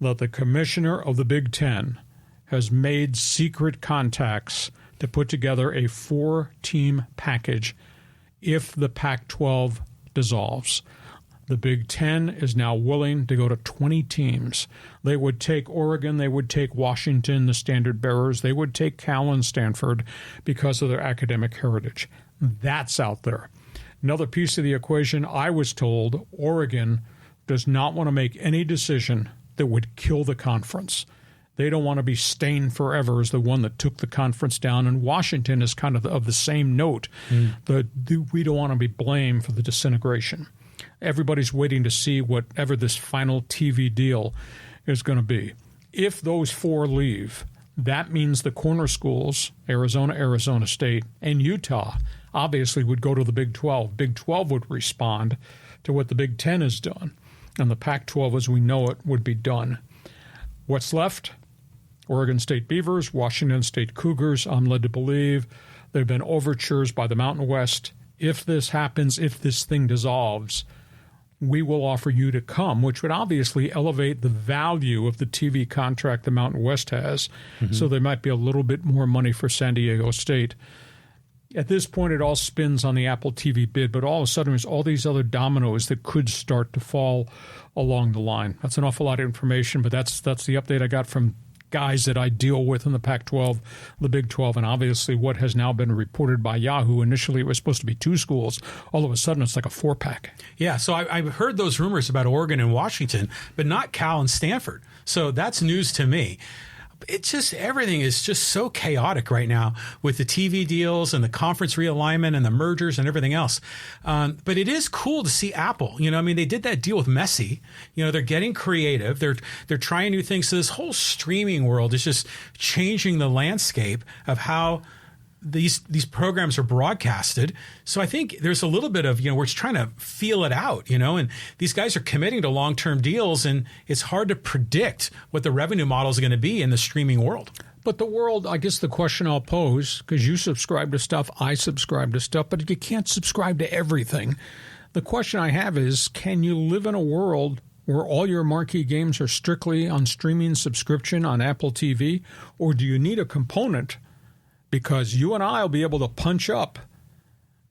Speaker 3: that the commissioner of the Big Ten has made secret contacts to put together a 4-team package if the Pac-12 dissolves. The Big Ten is now willing to go to 20 teams. They would take Oregon, they would take Washington, the standard bearers, they would take Cal and Stanford because of their academic heritage. That's out there. Another piece of the equation, I was told Oregon does not want to make any decision that would kill the conference. They don't want to be stained forever as the one that took the conference down. And Washington is kind of the same note. We don't want to be blamed for the disintegration. Everybody's waiting to see whatever this final TV deal is going to be. If those 4 leave, that means the corner schools, Arizona, Arizona State, and Utah, obviously would go to the Big 12. Big 12 would respond to what the Big 10 has done. And the Pac-12, as we know it, would be done. What's left? Oregon State Beavers, Washington State Cougars. I'm led to believe there have been overtures by the Mountain West. If this happens, if this thing dissolves, we will offer you to come, which would obviously elevate the value of the TV contract the Mountain West has. So there might be a little bit more money for San Diego State. At this point, it all spins on the Apple TV bid, but all of a sudden there's all these other dominoes that could start to fall along the line. That's an awful lot of information, but that's the update I got from guys that I deal with in the Pac-12, the Big 12, and obviously what has now been reported by Yahoo. Initially, it was supposed to be 2 schools. All of a sudden, it's like a 4-pack.
Speaker 4: Yeah, so I've heard those rumors about Oregon and Washington, but not Cal and Stanford. So that's news to me. It's just everything is just so chaotic right now with the TV deals and the conference realignment and the mergers and everything else. But it is cool to see Apple. They did that deal with Messi. They're getting creative. They're trying new things. So this whole streaming world is just changing the landscape of how these programs are broadcasted. So I think there's a little bit of, we're just trying to feel it out, and these guys are committing to long-term deals, and it's hard to predict what the revenue models are going to be in the streaming world.
Speaker 3: But the world, I guess the question I'll pose, because you subscribe to stuff, I subscribe to stuff, but you can't subscribe to everything. The question I have is, can you live in a world where all your marquee games are strictly on streaming subscription on Apple TV, or do you need a component? Because you and I will be able to punch up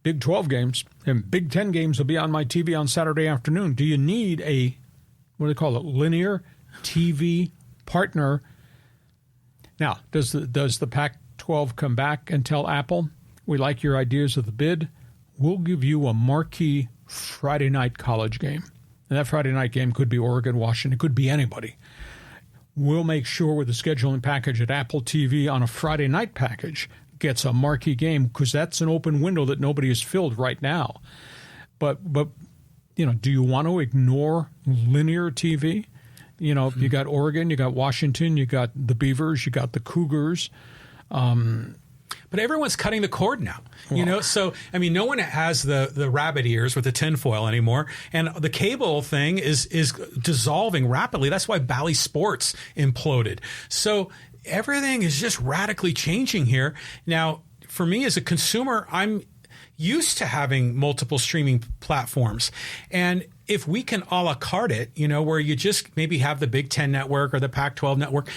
Speaker 3: Big 12 games, and Big 10 games will be on my TV on Saturday afternoon. Do you need a, what do they call it, linear TV partner? Now, does the Pac-12 come back and tell Apple, we like your ideas of the bid, we'll give you a marquee Friday night college game? And that Friday night game could be Oregon, Washington, it could be anybody. We'll make sure with the scheduling package at Apple TV on a Friday night package gets a marquee game, because that's an open window that nobody has filled right now. But you know, do you want to ignore linear TV? You know, you got Oregon, you got Washington, you got the Beavers, you got the Cougars.
Speaker 4: But everyone's cutting the cord now, you know. So I mean, no one has the rabbit ears with the tinfoil anymore, and the cable thing is dissolving rapidly. That's why Bally Sports imploded. So everything is just radically changing here now. For me as a consumer, I'm used to having multiple streaming platforms, and if we can a la carte it, you know, where you just maybe have the Big Ten network or the Pac-12 network,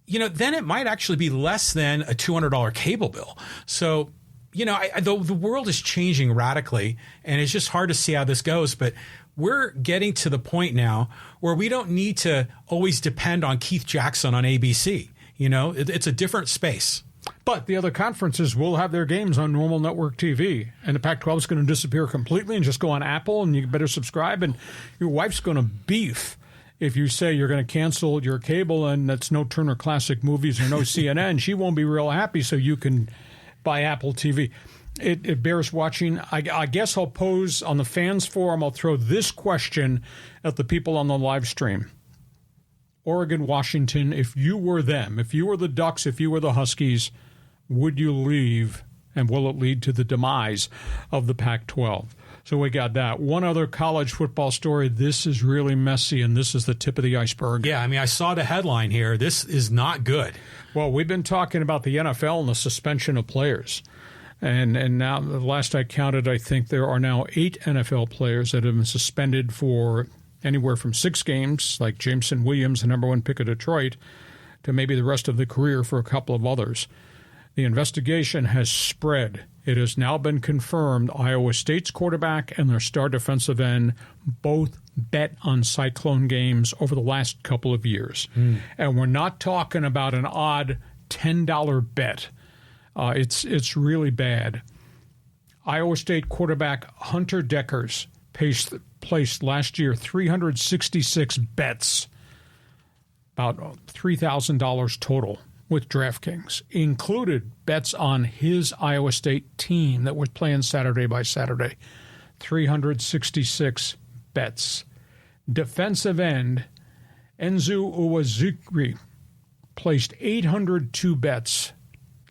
Speaker 4: you know, then it might actually be less than a $200 cable bill. So, you know, the world is changing radically, and it's just hard to see how this goes. But we're getting to the point now where we don't need to always depend on Keith Jackson on ABC. You know, it's a different space.
Speaker 3: But the other conferences will have their games on normal network TV, and the Pac-12 is going to disappear completely and just go on Apple, and you better subscribe, and your wife's going to beef if you say you're going to cancel your cable and that's no Turner Classic Movies or no CNN. She won't be real happy, so you can buy Apple TV. It bears watching. I guess I'll pose on the fans forum, I'll throw this question at the people on the live stream. Oregon, Washington, if you were them, if you were the Ducks, if you were the Huskies, would you leave, and will it lead to the demise of the Pac-12? So we got that. One other college football story. This is really messy, and this is the tip of the iceberg.
Speaker 4: Yeah, I mean, I saw the headline here. This is not good.
Speaker 3: Well, we've been talking about the NFL and the suspension of players. And now, the last I counted, I think there are now 8 NFL players that have been suspended for anywhere from 6 games, like Jameson Williams, the number 1 pick of Detroit, to maybe the rest of the career for a couple of others. The investigation has spread. It has now been confirmed Iowa State's quarterback and their star defensive end both bet on Cyclone games over the last couple of years. And we're not talking about an odd $10 bet. It's really Iowa State quarterback Hunter Deckers placed last year 366 bets, about $3,000 total with DraftKings, included bets on his Iowa State team that was playing Saturday by Saturday. 366 bets. Defensive end Enzu Uwaziri placed 802 bets,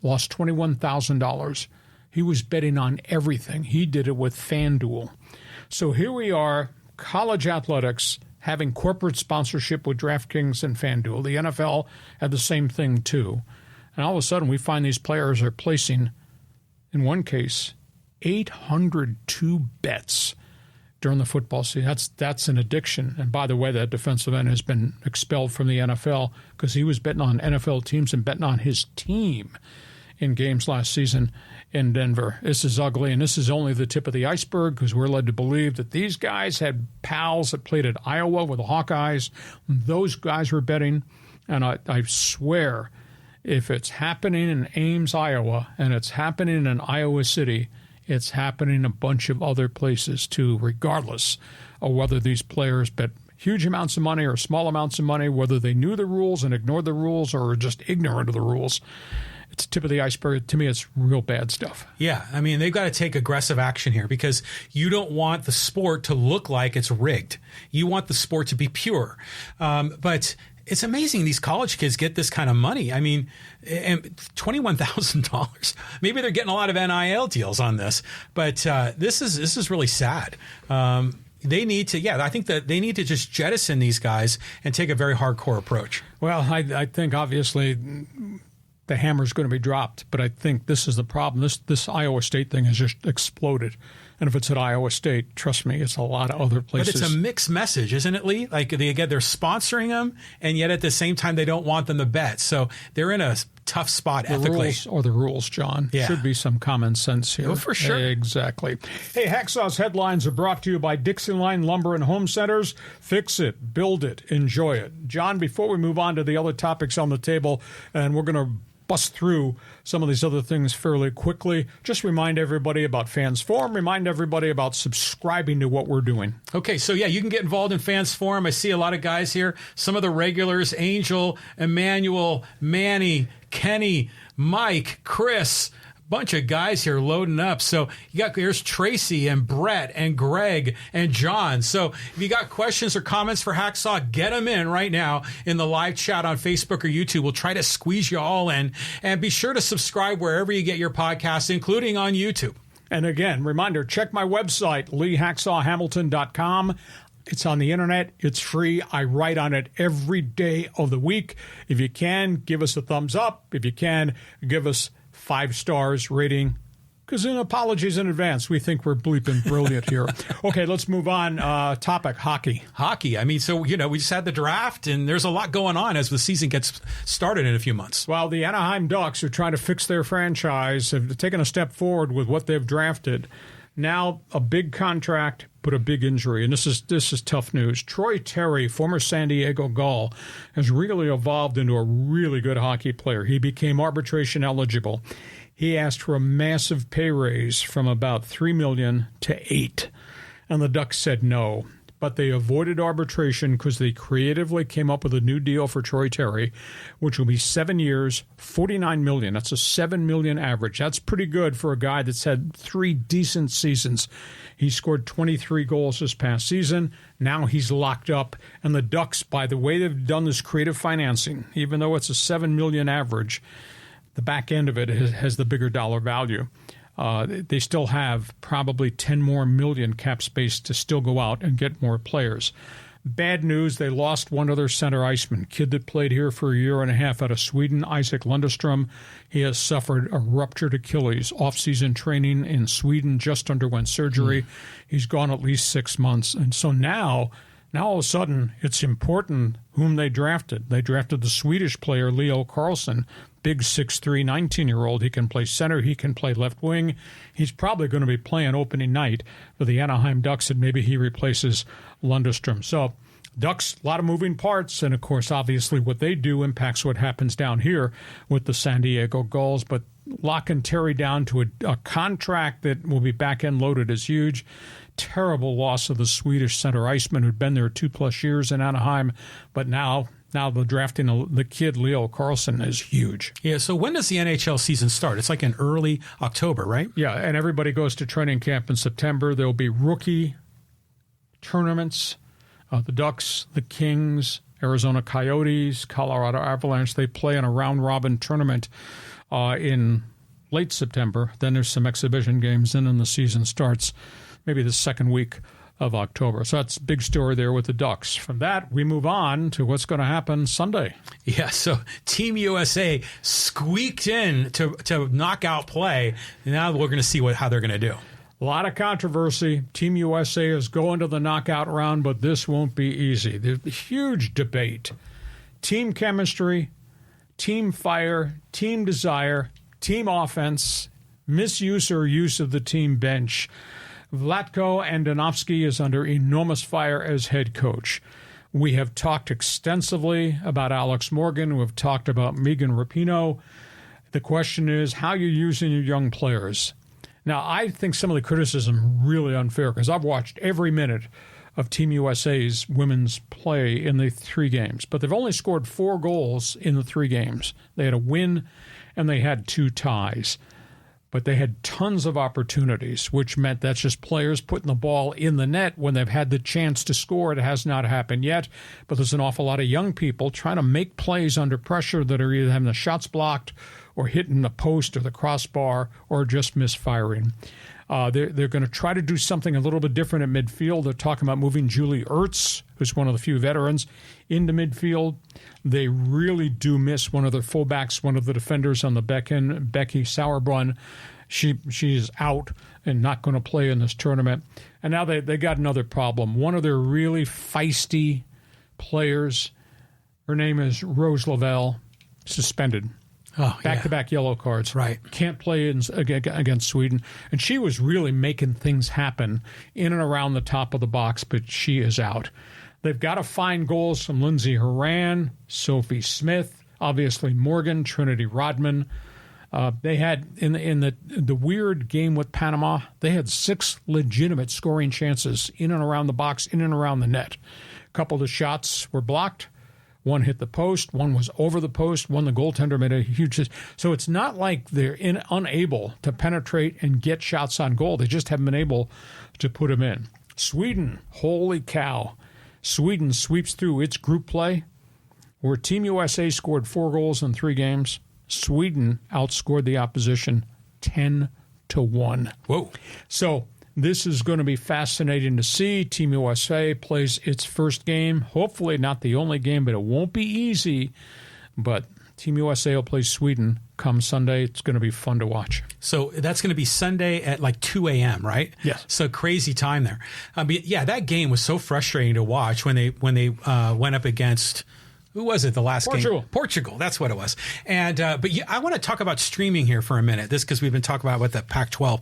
Speaker 3: lost $21,000. He was betting on everything. He did it with FanDuel. So here we are, college athletics having corporate sponsorship with DraftKings and FanDuel. The NFL had the same thing too. And all of a sudden we find these players are placing, in one case, 802 bets during the football season. That's an addiction. And by the way, that defensive end has been expelled from the NFL because he was betting on NFL teams and betting on his team in games last season in Denver. This is ugly, and this is only the tip of the iceberg because we're led to believe that these guys had pals that played at Iowa with the Hawkeyes. Those guys were betting, and I swear if it's happening in Ames, Iowa, and it's happening in Iowa City, it's happening in a bunch of other places too, regardless of whether these players bet huge amounts of money or small amounts of money, whether they knew the rules and ignored the rules or were just ignorant of the rules. It's tip of the iceberg. To me, it's real bad stuff.
Speaker 4: Yeah, I mean, they've got to take aggressive action here because you don't want the sport to look like it's rigged. You want the sport to be pure. But it's amazing these college kids get this kind of money. I mean, $21,000. Maybe they're getting a lot of NIL deals on this, but this is really sad. They need to, I think that they need to just jettison these guys and take a very hardcore approach.
Speaker 3: Well, I think obviously the hammer's going to be dropped. But I think this is the problem. This Iowa State thing has just exploded. And if it's at Iowa State, trust me, it's a lot of other places.
Speaker 4: But it's a mixed message, isn't it, Lee? Like, they're sponsoring them, and yet at the same time, they don't want them to bet. So they're in a tough spot ethically.
Speaker 3: Rules are the rules, John.
Speaker 4: Yeah.
Speaker 3: Should be some common sense here.
Speaker 4: Oh, for sure.
Speaker 3: Exactly. Hey, Hacksaw's headlines are brought to you by Dixie Line Lumber and Home Centers. Fix it, build it, enjoy it. John, before we move on to the other topics on the table, and we're going to bust through some of these other things fairly quickly, just remind everybody about Fans Forum, remind everybody about subscribing to what we're doing.
Speaker 4: Okay, so yeah, you can get involved in Fans Forum. I see a lot of guys here. Some of the regulars, Angel, Emmanuel, Manny, Kenny, Mike, Chris, bunch of guys here loading up. So there's Tracy and Brett and Greg and John. So if you got questions or comments for Hacksaw, get them in right now in the live chat on Facebook or YouTube. We'll try to squeeze you all in. And be sure to subscribe wherever you get your podcasts, including on YouTube.
Speaker 3: And again, reminder, check my website, LeeHacksawHamilton.com. It's on the internet. It's free. I write on it every day of the week. If you can, give us a thumbs up. If you can, give us 5 stars rating, because in apologies in advance, we think we're bleeping brilliant here. Okay, let's move on. Topic, hockey.
Speaker 4: Hockey. I mean, so, we just had the draft, and there's a lot going on as the season gets started in a few months.
Speaker 3: Well, the Anaheim Ducks are trying to fix their franchise, have taken a step forward with what they've drafted. Now, a big contract, but a big injury. And this is tough news. Troy Terry, former San Diego Gull, has really evolved into a really good hockey player. He became arbitration eligible. He asked for a massive pay raise from about $3 million to $8 million. And the Ducks said no. But they avoided arbitration because they creatively came up with a new deal for Troy Terry, which will be 7 years, $49 million. That's a $7 million average. That's pretty good for a guy that's had 3 decent seasons. He scored 23 goals this past season. Now he's locked up. And the Ducks, by the way they've done this creative financing, even though it's a $7 million average, the back end of it has the bigger dollar value. They still have probably 10 more million cap space to still go out and get more players. Bad news, they lost one other center iceman, kid that played here for a year and a half out of Sweden, Isaac Lundestrom. He has suffered a ruptured Achilles. Off-season training in Sweden, just underwent surgery. He's gone at least 6 months. And so now all of a sudden, it's important whom they drafted. They drafted the Swedish player Leo Carlsson, big 6'3", 19-year-old. He can play center. He can play left wing. He's probably going to be playing opening night for the Anaheim Ducks, and maybe he replaces Lundestrom. So Ducks, a lot of moving parts, and, of course, obviously what they do impacts what happens down here with the San Diego Gulls. But locking Terry down to a contract that will be back-end loaded is huge. Terrible loss of the Swedish center iceman who'd been there 2+ years in Anaheim, but now the drafting the kid Leo Carlsson is huge.
Speaker 4: Yeah, so when does the NHL season start? It's like in early October, right?
Speaker 3: Yeah, and everybody goes to training camp in September. There will be rookie tournaments. The Ducks, the Kings, Arizona Coyotes, Colorado Avalanche, they play in a round-robin tournament in late September. Then there's some exhibition games, and then the season starts maybe the second week of October. So that's a big story there with the Ducks. From that, we move on to what's going to happen Sunday.
Speaker 4: Yeah, so Team USA squeaked in to knockout play. Now we're going to see how they're going to do.
Speaker 3: A lot of controversy. Team USA is going to the knockout round, but this won't be easy. There's a huge debate. Team chemistry, team fire, team desire, team offense, misuse or use of the team bench. Vlatko Andonovsky is under enormous fire as head coach. We have talked extensively about Alex Morgan. We've talked about Megan Rapinoe. The question is how you're using your young players. Now, I think some of the criticism really unfair because I've watched every minute of Team USA's women's play in the 3 games, but they've only scored 4 goals in the 3 games. They had a win and they had 2 ties. But they had tons of opportunities, which meant that's just players putting the ball in the net when they've had the chance to score. It has not happened yet, but there's an awful lot of young people trying to make plays under pressure that are either having the shots blocked or hitting the post or the crossbar or just misfiring. They're going to try to do something a little bit different at midfield. They're talking about moving Julie Ertz, who's one of the few veterans, into midfield. They really do miss one of their fullbacks, one of the defenders on the back end, Becky Sauerbrunn. She's out and not going to play in this tournament. And now they got another problem. One of their really feisty players, her name is Rose Lavelle, suspended. Back-to-back yellow cards.
Speaker 4: Right.
Speaker 3: Can't play against Sweden. And she was really making things happen in and around the top of the box, but she is out. They've got to find goals from Lindsey Horan, Sophie Smith, obviously Morgan, Trinity Rodman. They had, in the weird game with Panama, they had 6 legitimate scoring chances in and around the box, in and around the net. A couple of the shots were blocked. One hit the post. One was over the post. One, the goaltender made a huge... So it's not like they're unable to penetrate and get shots on goal. They just haven't been able to put them in. Sweden, holy cow. Sweden sweeps through its group play, where Team USA scored 4 goals in 3 games. Sweden outscored the opposition 10-1.
Speaker 4: Whoa.
Speaker 3: So this is going to be fascinating to see. Team USA plays its first game. Hopefully not the only game, but it won't be easy. But Team USA will play Sweden come Sunday. It's going to be fun to watch.
Speaker 4: So that's going to be Sunday at like 2 a.m., right?
Speaker 3: Yes.
Speaker 4: So crazy time there. But yeah, that game was so frustrating to watch when they went up against... Who was it? The last game? Portugal. That's what it was. And but yeah, I want to talk about streaming here for a minute. This because we've been talking about with the Pac-12.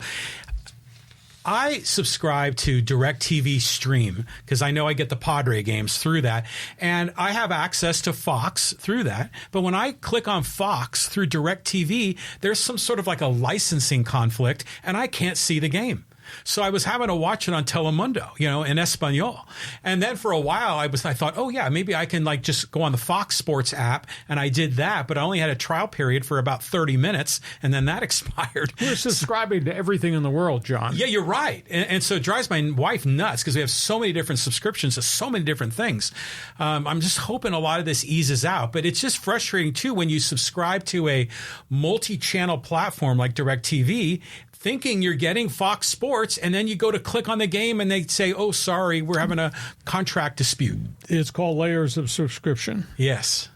Speaker 4: I subscribe to DirecTV Stream because I know I get the Padres games through that, and I have access to Fox through that. But when I click on Fox through DirecTV, there's some sort of like a licensing conflict, and I can't see the game. So I was having to watch it on Telemundo, in Espanol. And then for a while, I thought, oh yeah, maybe I can like just go on the Fox Sports app. And I did that, but I only had a trial period for about 30 minutes. And then that expired.
Speaker 3: You're subscribing to everything in the world, John.
Speaker 4: Yeah, you're right. And so it drives my wife nuts because we have so many different subscriptions to so many different things. I'm just hoping a lot of this eases out. But it's just frustrating too when you subscribe to a multi-channel platform like DirecTV, thinking you're getting Fox Sports, and then you go to click on the game and they say, oh, sorry, we're having a contract dispute.
Speaker 3: It's called layers of subscription.
Speaker 4: Yes.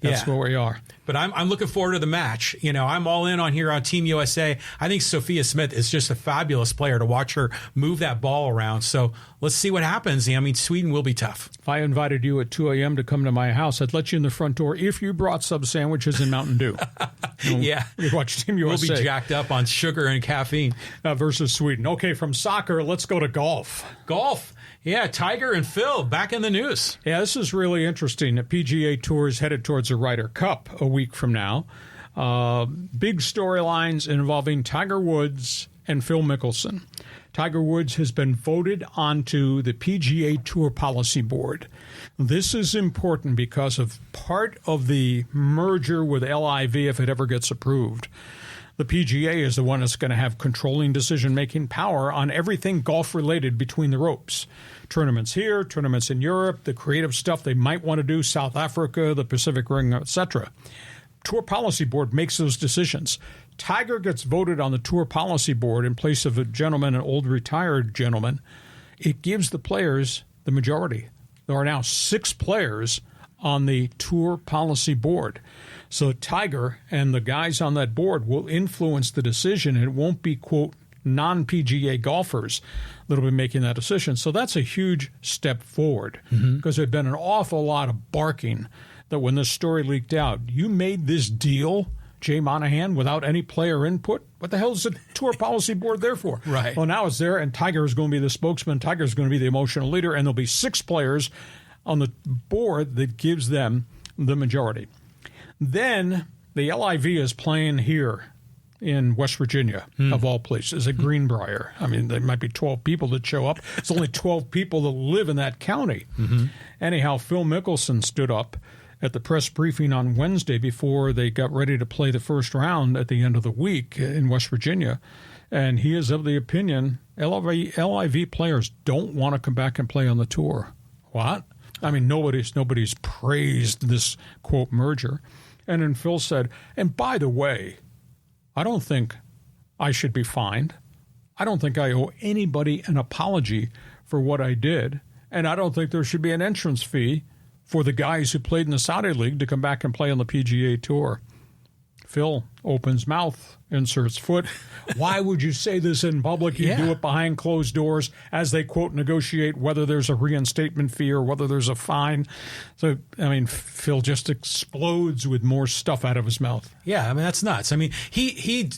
Speaker 3: That's where we are.
Speaker 4: But I'm looking forward to the match. I'm all in on here on Team USA. I think Sophia Smith is just a fabulous player to watch her move that ball around. So let's see what happens. I mean, Sweden will be tough.
Speaker 3: If I invited you at 2 a.m. to come to my house, I'd let you in the front door if you brought sub sandwiches and Mountain Dew.
Speaker 4: Yeah.
Speaker 3: We watch Team USA.
Speaker 4: We'll be jacked up on sugar and caffeine.
Speaker 3: Versus Sweden. Okay, from soccer, let's go to golf.
Speaker 4: Golf. Yeah, Tiger and Phil back in the news.
Speaker 3: Yeah, this is really interesting. The PGA Tour is headed towards a Ryder Cup a week from now. Big storylines involving Tiger Woods and Phil Mickelson. Tiger Woods has been voted onto the PGA Tour Policy Board. This is important because of part of the merger with LIV if it ever gets approved. The PGA is the one that's going to have controlling decision-making power on everything golf-related between the ropes. Tournaments here, tournaments in Europe, the creative stuff they might want to do, South Africa, the Pacific Ring, etc. Tour Policy Board makes those decisions. Tiger gets voted on the Tour Policy Board in place of a gentleman, an old retired gentleman. It gives the players the majority. There are now 6 players on the Tour Policy Board. So Tiger and the guys on that board will influence the decision. It won't be, quote, non-PGA golfers that will be making that decision. So that's a huge step forward because there's been an awful lot of barking that when this story leaked out, you made this deal, Jay Monahan, without any player input? What the hell is the Tour Policy Board there for?
Speaker 4: Right.
Speaker 3: Well, now it's there, and Tiger is going to be the spokesman. Tiger is going to be the emotional leader, and there'll be 6 players on the board that gives them the majority. Then the LIV is playing here in West Virginia, of all places, at Greenbrier. I mean, there might be 12 people that show up. It's only 12 people that live in that county. Anyhow, Phil Mickelson stood up at the press briefing on Wednesday before they got ready to play the first round at the end of the week in West Virginia. And he is of the opinion LIV players don't want to come back and play on the tour. What? I mean, nobody's praised this, quote, merger. And then Phil said, and by the way, I don't think I should be fined. I don't think I owe anybody an apology for what I did, and I don't think there should be an entrance fee for the guys who played in the Saudi League to come back and play on the PGA Tour. Phil opens mouth, inserts foot. Why would you say this in public? You do it behind closed doors as they, quote, negotiate whether there's a reinstatement fee or whether there's a fine. So, I mean, Phil just explodes with more stuff out of his mouth.
Speaker 4: Yeah, I mean, that's nuts. I mean, he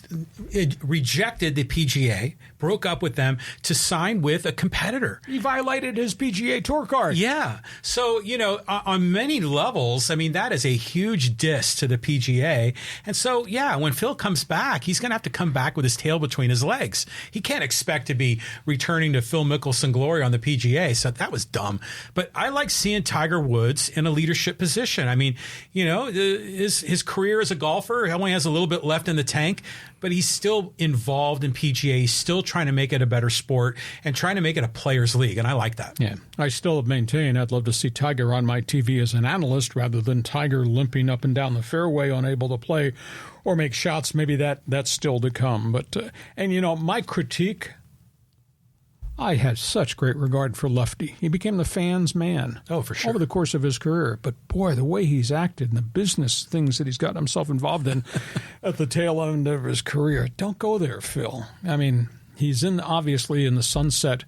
Speaker 4: rejected the PGA, broke up with them to sign with a competitor.
Speaker 3: He violated his PGA Tour card.
Speaker 4: Yeah. So, you know, on many levels, I mean, that is a huge diss to the PGA. And so, yeah, when Phil comes back, he's going to have to come back with his tail between his legs. He can't expect to be returning to Phil Mickelson glory on the PGA. So that was dumb. But I like seeing Tiger Woods in a leadership position. I mean, you know, his career as a golfer, he only has a little bit left in the tank, but he's still involved in PGA. He's still trying to make it a better sport and trying to make it a players' league. And I like that.
Speaker 3: Yeah, I still maintain I'd love to see Tiger on my TV as an analyst rather than Tiger limping up and down the fairway, unable to play or make shots. Maybe that's still to come. But and, you know, my critique, I had such great regard for Lefty. He became the fans' man.
Speaker 4: Oh, for sure.
Speaker 3: Over the course of his career. But, boy, the way he's acted and the business things that he's gotten himself involved in at the tail end of his career. Don't go there, Phil. I mean, he's obviously in the sunset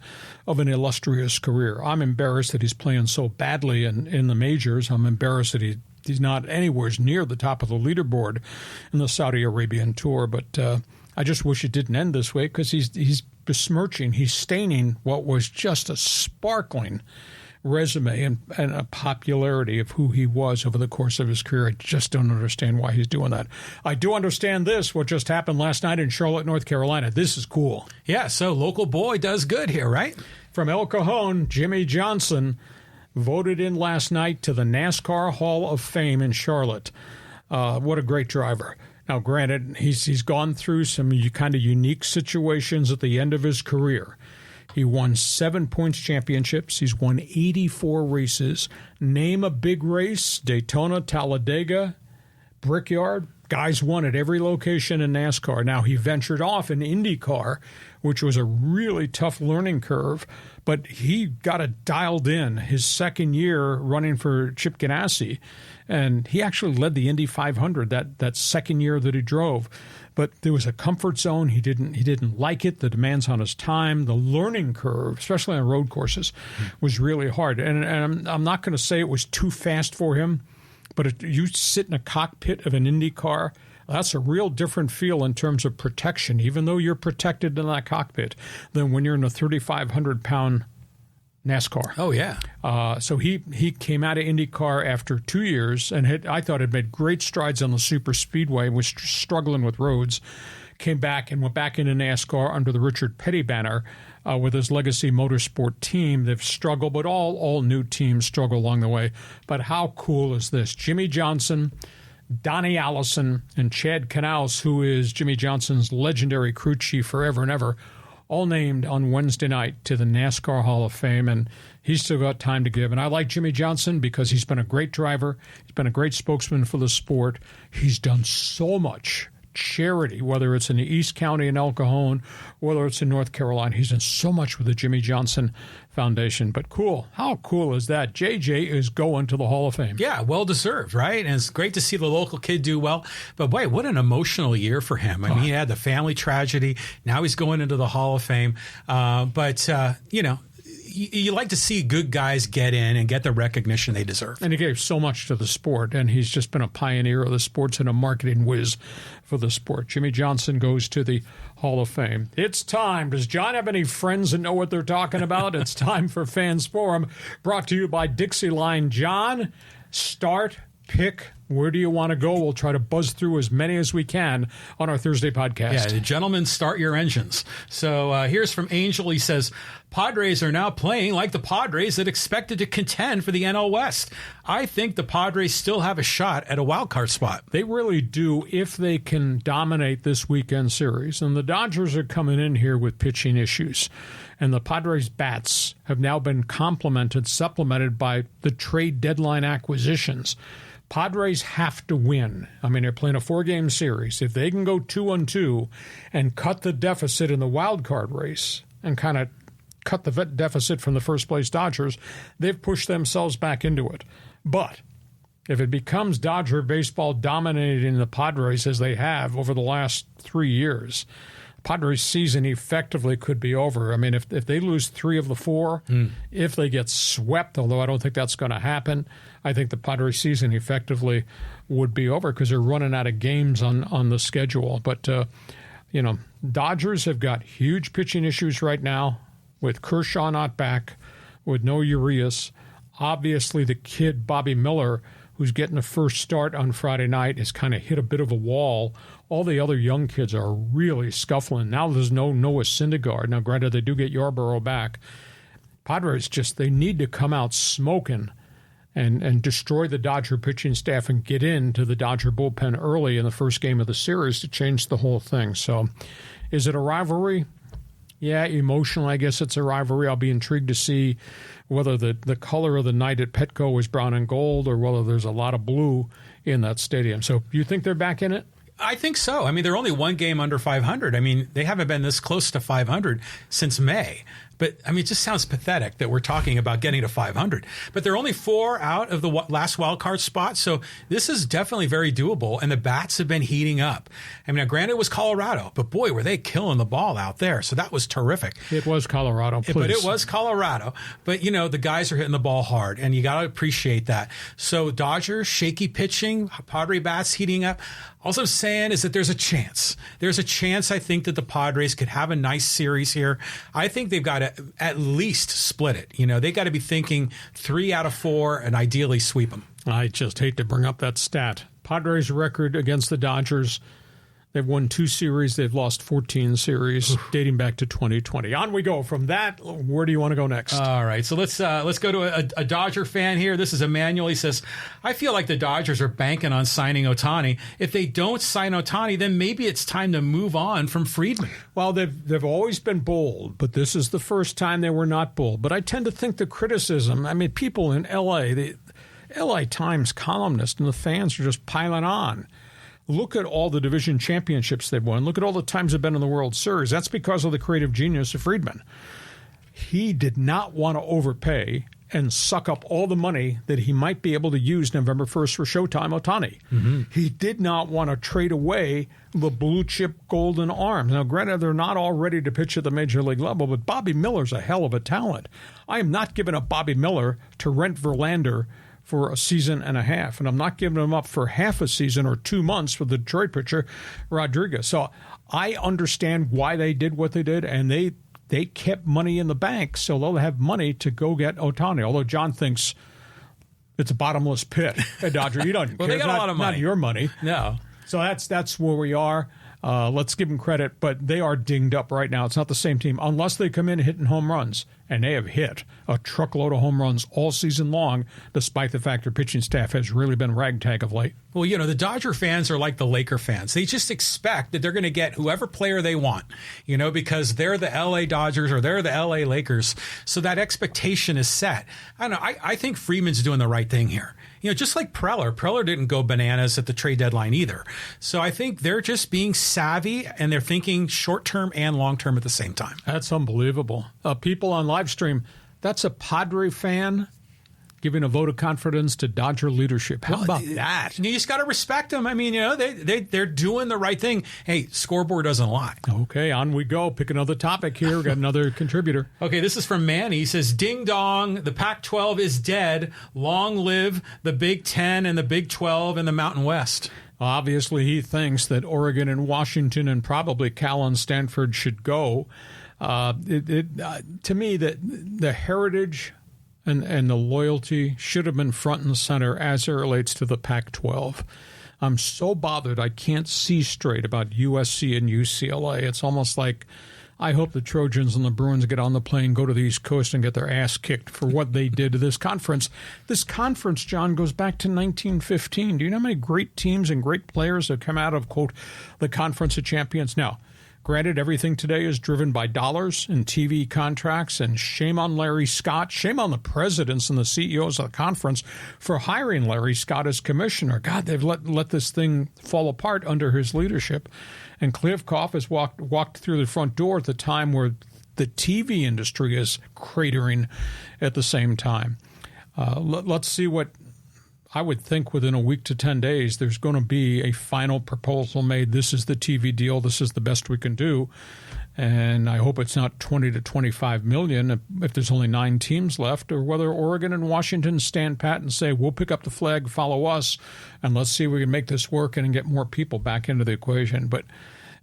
Speaker 3: of an illustrious career. I'm embarrassed that he's playing so badly in the majors. I'm embarrassed that he's not anywhere near the top of the leaderboard in the Saudi Arabian Tour. But I just wish it didn't end this way because he's besmirching, he's staining what was just a sparkling resume and a popularity of who he was over the course of his career. I just don't understand why he's doing that. I do understand this, what just happened last night in Charlotte, North Carolina. This is cool.
Speaker 4: Yeah, so local boy does good here, right?
Speaker 3: From El Cajon, Jimmy Johnson voted in last night to the NASCAR Hall of Fame in Charlotte. What a great driver. Now, granted, he's gone through some kind of unique situations at the end of his career. He won 7 points championships. He's won 84 races. Name a big race: Daytona, Talladega, Brickyard. Guys won at every location in NASCAR. Now, he ventured off in IndyCar, which was a really tough learning curve, but he got it dialed in his second year running for Chip Ganassi, and he actually led the Indy 500 that second year that he drove. But there was a comfort zone. He didn't like it. The demands on his time, the learning curve, especially on road courses, was really hard. And I'm not going to say it was too fast for him, but if you sit in a cockpit of an Indy car, that's a real different feel in terms of protection, even though you're protected in that cockpit, than when you're in a 3,500-pound NASCAR.
Speaker 4: Oh, yeah.
Speaker 3: So he came out of IndyCar after 2 years and I thought had made great strides on the super speedway, was struggling with roads, came back and went back into NASCAR under the Richard Petty banner with his Legacy Motorsport team. They've struggled, but all new teams struggle along the way. But how cool is this? Jimmy Johnson, Donnie Allison, and Chad Knaus, who is Jimmy Johnson's legendary crew chief forever and ever, all named on Wednesday night to the NASCAR Hall of Fame, and he's still got time to give. And I like Jimmy Johnson because he's been a great driver. He's been a great spokesman for the sport. He's done so much charity, whether it's in the East County in El Cajon, whether it's in North Carolina. He's done so much with the Jimmy Johnson Foundation. But cool. How cool is that? JJ is going to the Hall of Fame.
Speaker 4: Yeah, well-deserved, right? And it's great to see the local kid do well. But, boy, what an emotional year for him. I mean, he had the family tragedy. Now he's going into the Hall of Fame. You know, you like to see good guys get in and get the recognition they deserve.
Speaker 3: And he gave so much to the sport, and he's just been a pioneer of the sports and a marketing whiz for the sport. Jimmy Johnson goes to the Hall of Fame. It's time. Does John have any friends that know what they're talking about? It's time for Fans Forum, brought to you by Dixie Line. John, start, pick. Where do you want to go? We'll try to buzz through as many as we can on our Thursday podcast.
Speaker 4: Yeah, gentlemen, start your engines. So here's from Angel. He says, Padres are now playing like the Padres that expected to contend for the NL West. I think the Padres still have a shot at a wild card spot.
Speaker 3: They really do if they can dominate this weekend series. And the Dodgers are coming in here with pitching issues. And the Padres' bats have now been supplemented by the trade deadline acquisitions. Padres have to win. I mean, they're playing a 4-game series. If they can go 2-2 and cut the deficit in the wild card race and kind of cut the deficit from the first-place Dodgers, they've pushed themselves back into it. But if it becomes Dodger baseball dominating the Padres as they have over the last 3 years, Padres' season effectively could be over. I mean, if they lose 3 of the 4, if they get swept, although I don't think that's going to happen, I think the Padres' season effectively would be over because they're running out of games on the schedule. But, Dodgers have got huge pitching issues right now with Kershaw not back, with no Urias. Obviously, the kid, Bobby Miller, who's getting the first start on Friday night, has kind of hit a bit of a wall. All the other young kids are really scuffling. Now there's no Noah Syndergaard. Now, granted, they do get Yarborough back. Padres they need to come out smoking and destroy the Dodger pitching staff and get into the Dodger bullpen early in the first game of the series to change the whole thing. So is it a rivalry? Yeah, emotionally, I guess it's a rivalry. I'll be intrigued to see whether the color of the night at Petco is brown and gold or whether there's a lot of blue in that stadium. So you think they're back in it?
Speaker 4: I think so. I mean, they're only 1 game under 500. I mean, they haven't been this close to 500 since May. But, I mean, it just sounds pathetic that we're talking about getting to 500. But they're only 4 out of the last wild card spot, so this is definitely very doable, and the bats have been heating up. I mean, now, granted, it was Colorado, but, boy, were they killing the ball out there. So that was terrific.
Speaker 3: It was Colorado, please.
Speaker 4: But it was Colorado. But, the guys are hitting the ball hard, and you got to appreciate that. So Dodgers, shaky pitching, Padre bats heating up. All I'm saying is that there's a chance. There's a chance, I think, that the Padres could have a nice series here. I think they've got to at least split it. They got to be thinking 3 out of 4 and ideally sweep them.
Speaker 3: I just hate to bring up that stat. Padres' record against the Dodgers, they've won 2 series. They've lost 14 series dating back to 2020. On we go. From that, where do you want to go next?
Speaker 4: All right. So let's go to a Dodger fan here. This is Emmanuel. He says, I feel like the Dodgers are banking on signing Ohtani. If they don't sign Ohtani, then maybe it's time to move on from Friedman.
Speaker 3: Well, they've always been bold, but this is the first time they were not bold. But I tend to think the criticism, I mean, people in L.A., the L.A. Times columnists and the fans are just piling on. Look at all the division championships they've won. Look at all the times they've been in the World Series. That's because of the creative genius of Friedman. He did not want to overpay and suck up all the money that he might be able to use November 1st for Showtime Ohtani. Mm-hmm. He did not want to trade away the blue-chip golden arms. Now, granted, they're not all ready to pitch at the major league level, but Bobby Miller's a hell of a talent. I am not giving up Bobby Miller to rent Verlander for a season and a half, and I'm not giving him up for half a season or 2 months for the Detroit pitcher, Rodriguez. So I understand why they did what they did, and they kept money in the bank, so they'll have money to go get Ohtani, although John thinks it's a bottomless pit at Dodger. You don't
Speaker 4: well,
Speaker 3: care.
Speaker 4: they got a lot of money.
Speaker 3: Not your money.
Speaker 4: No.
Speaker 3: So that's where we are. Let's give them credit, but they are dinged up right now. It's not the same team unless they come in hitting home runs, and they have hit a truckload of home runs all season long, despite the fact their pitching staff has really been ragtag of late.
Speaker 4: Well, the Dodger fans are like the Laker fans. They just expect that they're going to get whoever player they want, because they're the L.A. Dodgers or they're the L.A. Lakers. So that expectation is set. I don't know. I think Freeman's doing the right thing here. Just like Preller. Preller didn't go bananas at the trade deadline either. So I think they're just being savvy and they're thinking short-term and long-term at the same time.
Speaker 3: That's unbelievable. People on live stream, that's a Padre fan giving a vote of confidence to Dodger leadership. How about that?
Speaker 4: You just got to respect them. I mean, they're doing the right thing. Hey, scoreboard doesn't lie.
Speaker 3: Okay, on we go. Pick another topic here. We got another contributor.
Speaker 4: Okay, this is from Manny. He says, ding dong, the Pac-12 is dead. Long live the Big Ten and the Big 12 and the Mountain West.
Speaker 3: Obviously, he thinks that Oregon and Washington and probably Cal and Stanford should go. To me, the heritage and the loyalty should have been front and center as it relates to the Pac-12. I'm so bothered I can't see straight about USC and UCLA. It's almost like I hope the Trojans and the Bruins get on the plane, go to the East Coast, and get their ass kicked for what they did to this conference. This conference, John, goes back to 1915. Do you know how many great teams and great players have come out of, quote, the Conference of Champions? Now, Granted, everything today is driven by dollars and TV contracts, and shame on Larry Scott. Shame on the presidents and the CEOs of the conference for hiring Larry Scott as commissioner. God, they've let this thing fall apart under his leadership. And Kliavkoff has walked through the front door at the time where the TV industry is cratering at the same time. Let's see what I would think within a week to 10 days, there's going to be a final proposal made. This is the TV deal. This is the best we can do. And I hope it's not 20 to 25 million if there's only 9 teams left, or whether Oregon and Washington stand pat and say, we'll pick up the flag, follow us, and let's see if we can make this work and get more people back into the equation. But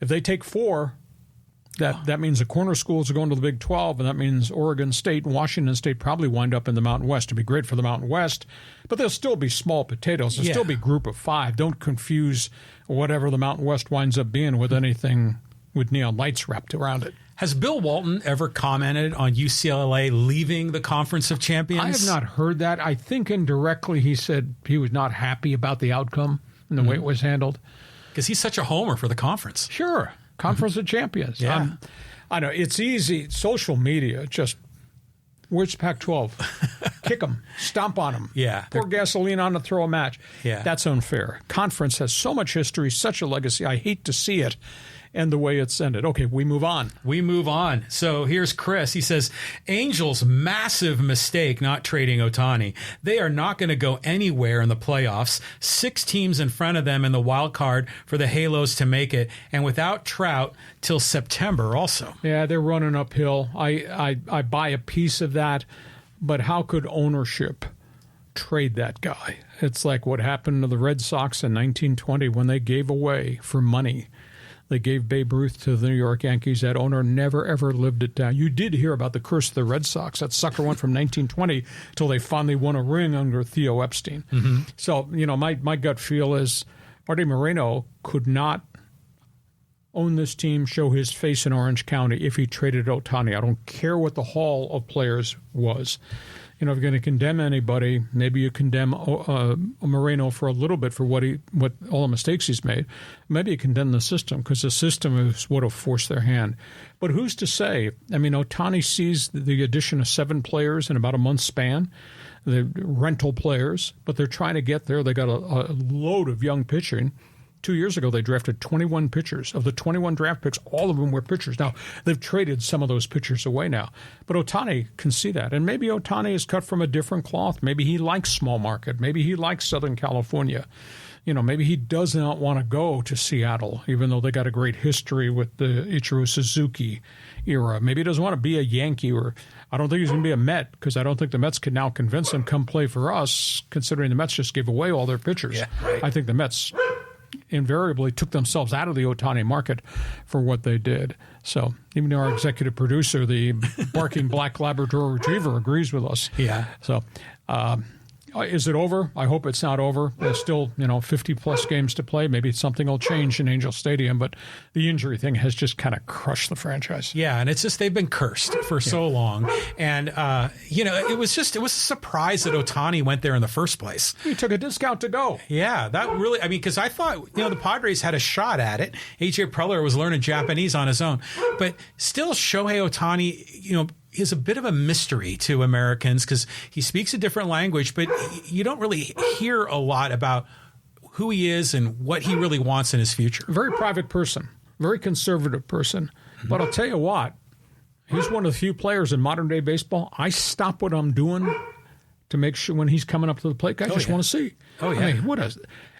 Speaker 3: if they take 4, that means the corner schools are going to the Big 12, and that means Oregon State and Washington State probably wind up in the Mountain West. It'd be great for the Mountain West, but they'll still be small potatoes. They'll still be group of 5. Don't confuse whatever the Mountain West winds up being with anything with neon lights wrapped around it.
Speaker 4: Has Bill Walton ever commented on UCLA leaving the Conference of Champions?
Speaker 3: I have not heard that. I think indirectly he said he was not happy about the outcome and the way it was handled.
Speaker 4: Because he's such a homer for the conference.
Speaker 3: Sure. Conference of Champions.
Speaker 4: Yeah.
Speaker 3: I know. It's easy. Social media, just, where's Pac-12? Kick them. Stomp on them.
Speaker 4: Yeah.
Speaker 3: Pour gasoline on to throw a match.
Speaker 4: Yeah.
Speaker 3: That's unfair. Conference has so much history, such a legacy. I hate to see it and the way it's ended. Okay, we move on.
Speaker 4: We move on. So here's Chris. He says, Angels, massive mistake not trading Ohtani. They are not going to go anywhere in the playoffs. 6 teams in front of them in the wild card for the Halos to make it, and without Trout till September also.
Speaker 3: Yeah, they're running uphill. I buy a piece of that, but how could ownership trade that guy? It's like what happened to the Red Sox in 1920 when they gave away for money. They gave Babe Ruth to the New York Yankees. That owner never, ever lived it down. You did hear about the curse of the Red Sox. That sucker went from 1920 till they finally won a ring under Theo Epstein. Mm-hmm. So, my gut feel is Arte Moreno could not own this team, show his face in Orange County if he traded Ohtani. I don't care what the haul of players was. If you're going to condemn anybody, maybe you condemn Moreno for a little bit for what all the mistakes he's made. Maybe you condemn the system, because the system is what will force their hand. But who's to say? I mean, Ohtani sees the addition of 7 players in about a month's span, the rental players, but they're trying to get there. They got a load of young pitching. 2 years ago, they drafted 21 pitchers. Of the 21 draft picks, all of them were pitchers. Now, they've traded some of those pitchers away now. But Ohtani can see that. And maybe Ohtani is cut from a different cloth. Maybe he likes small market. Maybe he likes Southern California. Maybe he does not want to go to Seattle, even though they got a great history with the Ichiro Suzuki era. Maybe he doesn't want to be a Yankee, or I don't think he's going to be a Met, because I don't think the Mets can now convince him, come play for us, considering the Mets just gave away all their pitchers.
Speaker 4: Yeah, right.
Speaker 3: I think the Mets invariably took themselves out of the Ohtani market for what they did. So even our executive producer, the barking black Labrador retriever, agrees with us.
Speaker 4: Yeah.
Speaker 3: So is it over? I hope it's not over. There's still, 50-plus games to play. Maybe something will change in Angel Stadium, but the injury thing has just kind of crushed the franchise.
Speaker 4: Yeah, and it's just they've been cursed for so long. And, it was a surprise that Ohtani went there in the first place.
Speaker 3: He took a discount to go.
Speaker 4: Yeah, that really, because I thought, the Padres had a shot at it. A.J. Preller was learning Japanese on his own. But still, Shohei Ohtani, is a bit of a mystery to Americans, because he speaks a different language, but you don't really hear a lot about who he is and what he really wants in his future.
Speaker 3: Very private person, very conservative person. Mm-hmm. But I'll tell you what, he's one of the few players in modern day baseball. I stop what I'm doing to make sure when he's coming up to the plate, I just want to see.
Speaker 4: Oh, yeah.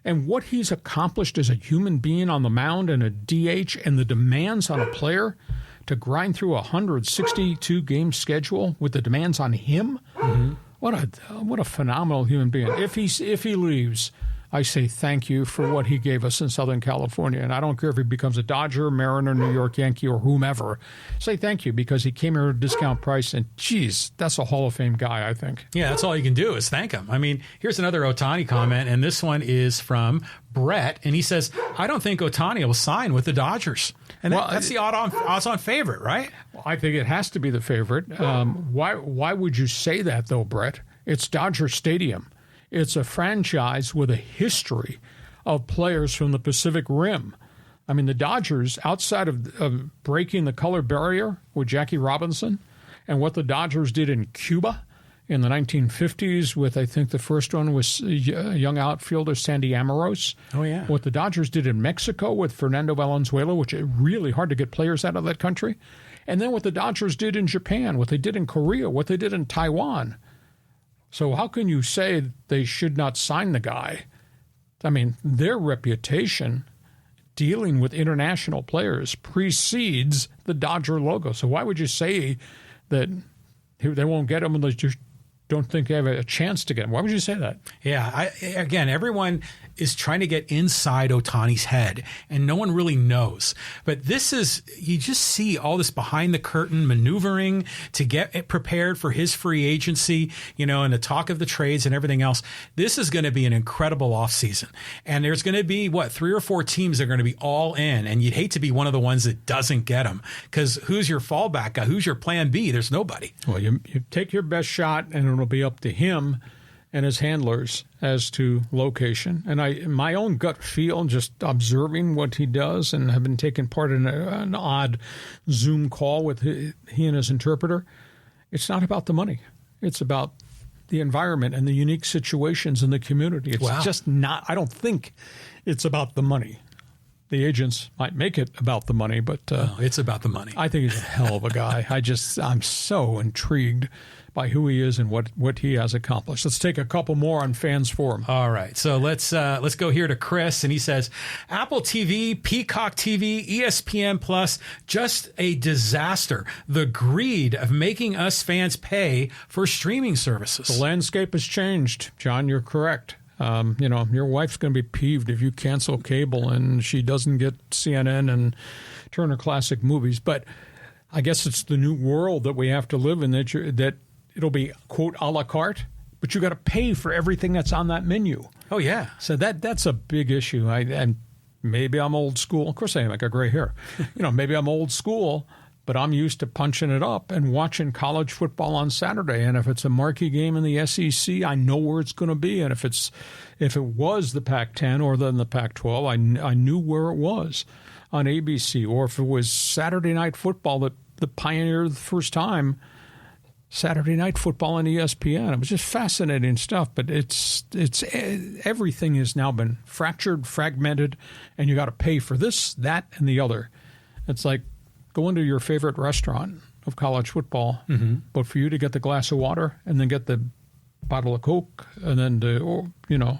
Speaker 3: I mean, what he's accomplished as a human being on the mound and a DH, and the demands on a player to grind through a 162-game schedule with the demands on him. Mm-hmm. What a phenomenal human being. If he leaves, I say thank you for what he gave us in Southern California. And I don't care if he becomes a Dodger, Mariner, New York Yankee, or whomever. Say thank you, because he came here at a discount price. And, geez, that's a Hall of Fame guy, I think.
Speaker 4: Yeah, that's all you can do is thank him. I mean, here's another Ohtani comment, and this one is from Brett. And he says, I don't think Ohtani will sign with the Dodgers. And that's the odds-on favorite, right?
Speaker 3: Well, I think it has to be the favorite. Why would you say that, though, Brett? It's Dodger Stadium. It's a franchise with a history of players from the Pacific Rim. I mean, the Dodgers, outside of breaking the color barrier with Jackie Robinson and what the Dodgers did in Cuba in the 1950s with, I think the first one was young outfielder Sandy Amoros.
Speaker 4: Oh, yeah.
Speaker 3: What the Dodgers did in Mexico with Fernando Valenzuela, which is really hard to get players out of that country. And then what the Dodgers did in Japan, what they did in Korea, what they did in Taiwan. So how can you say they should not sign the guy? I mean, their reputation dealing with international players precedes the Dodger logo. So why would you say that they won't get him and they just don't think they have a chance to get him? Why would you say that?
Speaker 4: Yeah, again, everyone is trying to get inside Ohtani's head, and no one really knows. But this is, you just see all this behind the curtain maneuvering to get it prepared for his free agency, and the talk of the trades and everything else. This is going to be an incredible offseason. And there's going to be, 3 or 4 teams that are going to be all in, and you'd hate to be one of the ones that doesn't get them, because who's your fallback guy? Who's your plan B? There's nobody.
Speaker 3: Well, you take your best shot, and it'll be up to him and his handlers as to location. And my own gut feel, just observing what he does, and have been taking part in an odd Zoom call with he and his interpreter, it's not about the money. It's about the environment and the unique situations in the community. It's just not, I don't think it's about the money. The agents might make it about the money, but
Speaker 4: it's about the money.
Speaker 3: I think he's a hell of a guy. I'm so intrigued by who he is and what he has accomplished. Let's take a couple more on Fans Forum.
Speaker 4: All right, so let's go here to Chris, and he says, Apple TV, Peacock TV, ESPN Plus, just a disaster. The greed of making us fans pay for streaming services.
Speaker 3: The landscape has changed, John. You're correct. Your wife's going to be peeved if you cancel cable and she doesn't get CNN and Turner Classic Movies. But I guess it's the new world that we have to live in, that it'll be, quote, a la carte, but you got to pay for everything that's on that menu.
Speaker 4: Oh, yeah.
Speaker 3: So that's a big issue. And maybe I'm old school. Of course I am. I got gray hair. Maybe I'm old school, but I'm used to punching it up and watching college football on Saturday. And if it's a marquee game in the SEC, I know where it's going to be. And if it was the Pac-10 or then the Pac-12, I knew where it was on ABC. Or if it was Saturday Night Football that pioneered the first time, Saturday Night Football on ESPN. It was just fascinating stuff. But it's everything has now been fractured, fragmented, and you got to pay for this, that, and the other. It's like going to your favorite restaurant of college football, but for you to get the glass of water and then get the bottle of Coke and then to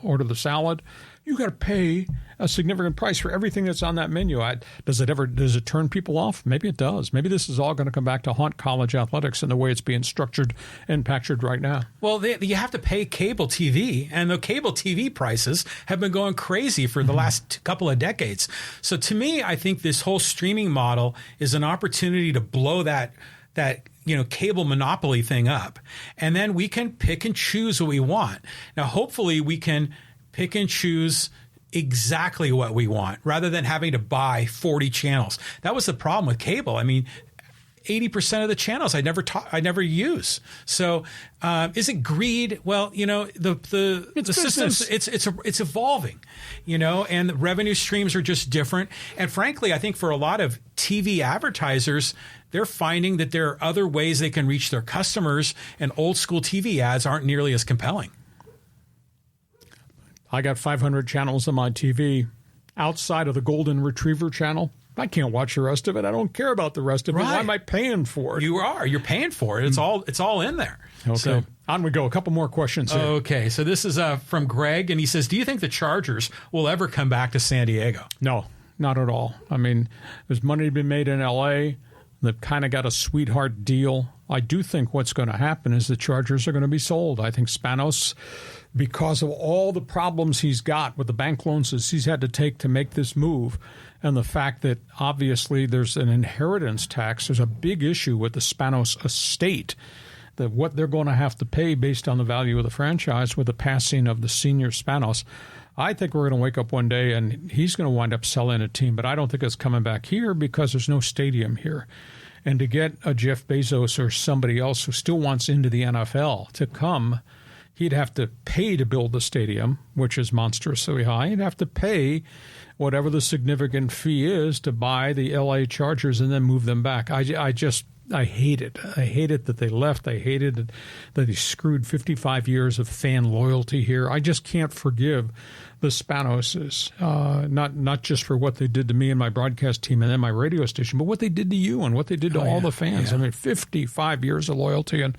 Speaker 3: order the salad, you got to pay a significant price for everything that's on that menu. Does it turn people off? Maybe it does. Maybe this is all going to come back to haunt college athletics in the way it's being structured and packaged right now.
Speaker 4: Well, you have to pay cable TV, and the cable TV prices have been going crazy for the last couple of decades. So to me, I think this whole streaming model is an opportunity to blow that cable monopoly thing up. And then we can pick and choose what we want. Now, hopefully we can pick and choose exactly what we want rather than having to buy 40 channels. That was the problem with cable. I mean, 80% of the channels I never use. So is it greed? Well, the systems, it's evolving, and the revenue streams are just different. And frankly, I think for a lot of TV advertisers, they're finding that there are other ways they can reach their customers, and old school TV ads aren't nearly as compelling.
Speaker 3: I got 500 channels on my TV outside of the Golden Retriever channel. I can't watch the rest of it. I don't care about the rest of it. Why am I paying for it?
Speaker 4: You're paying for it. It's all in there.
Speaker 3: Okay.
Speaker 4: So,
Speaker 3: on we go. A couple more questions here.
Speaker 4: Okay. So this is from Greg, and he says, do you think the Chargers will ever come back to San Diego?
Speaker 3: No, not at all. I mean, there's money to be made in L.A. They've kind of got a sweetheart deal. I do think what's going to happen is the Chargers are going to be sold. I think Spanos, because of all the problems he's got with the bank loans that he's had to take to make this move, and the fact that obviously there's an inheritance tax, there's a big issue with the Spanos estate, that what they're going to have to pay based on the value of the franchise with the passing of the senior Spanos. I think we're going to wake up one day and he's going to wind up selling a team, but I don't think it's coming back here because there's no stadium here. And to get a Jeff Bezos or somebody else who still wants into the NFL to come He'd have to pay to build the stadium, which is monstrously high. He'd have to pay whatever the significant fee is to buy the L.A. Chargers and then move them back. I hate it. I hate it that they left. I hated it that he screwed 55 years of fan loyalty here. I just can't forgive the Spanoses, not just for what they did to me and my broadcast team and then my radio station, but what they did to you and what they did to all the fans. Yeah. I mean, 55 years of loyalty. And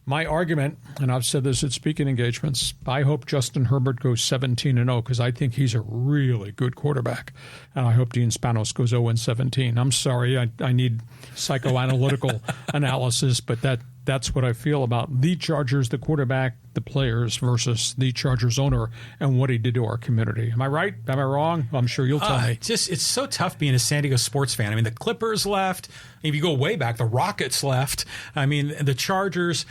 Speaker 3: my argument, and I've said this at speaking engagements, I hope Justin Herbert goes 17-0 because I think he's a really good quarterback. And I hope Dean Spanos goes 0-17. I'm sorry, I need psychoanalytical analysis, but that's what I feel about the Chargers, the quarterback, the players versus the Chargers owner and what he did to our community. Am I right? Am I wrong? I'm sure you'll tell me.
Speaker 4: It's so tough being a San Diego sports fan. I mean, the Clippers left. If you go way back, the Rockets left. I mean, the Chargers,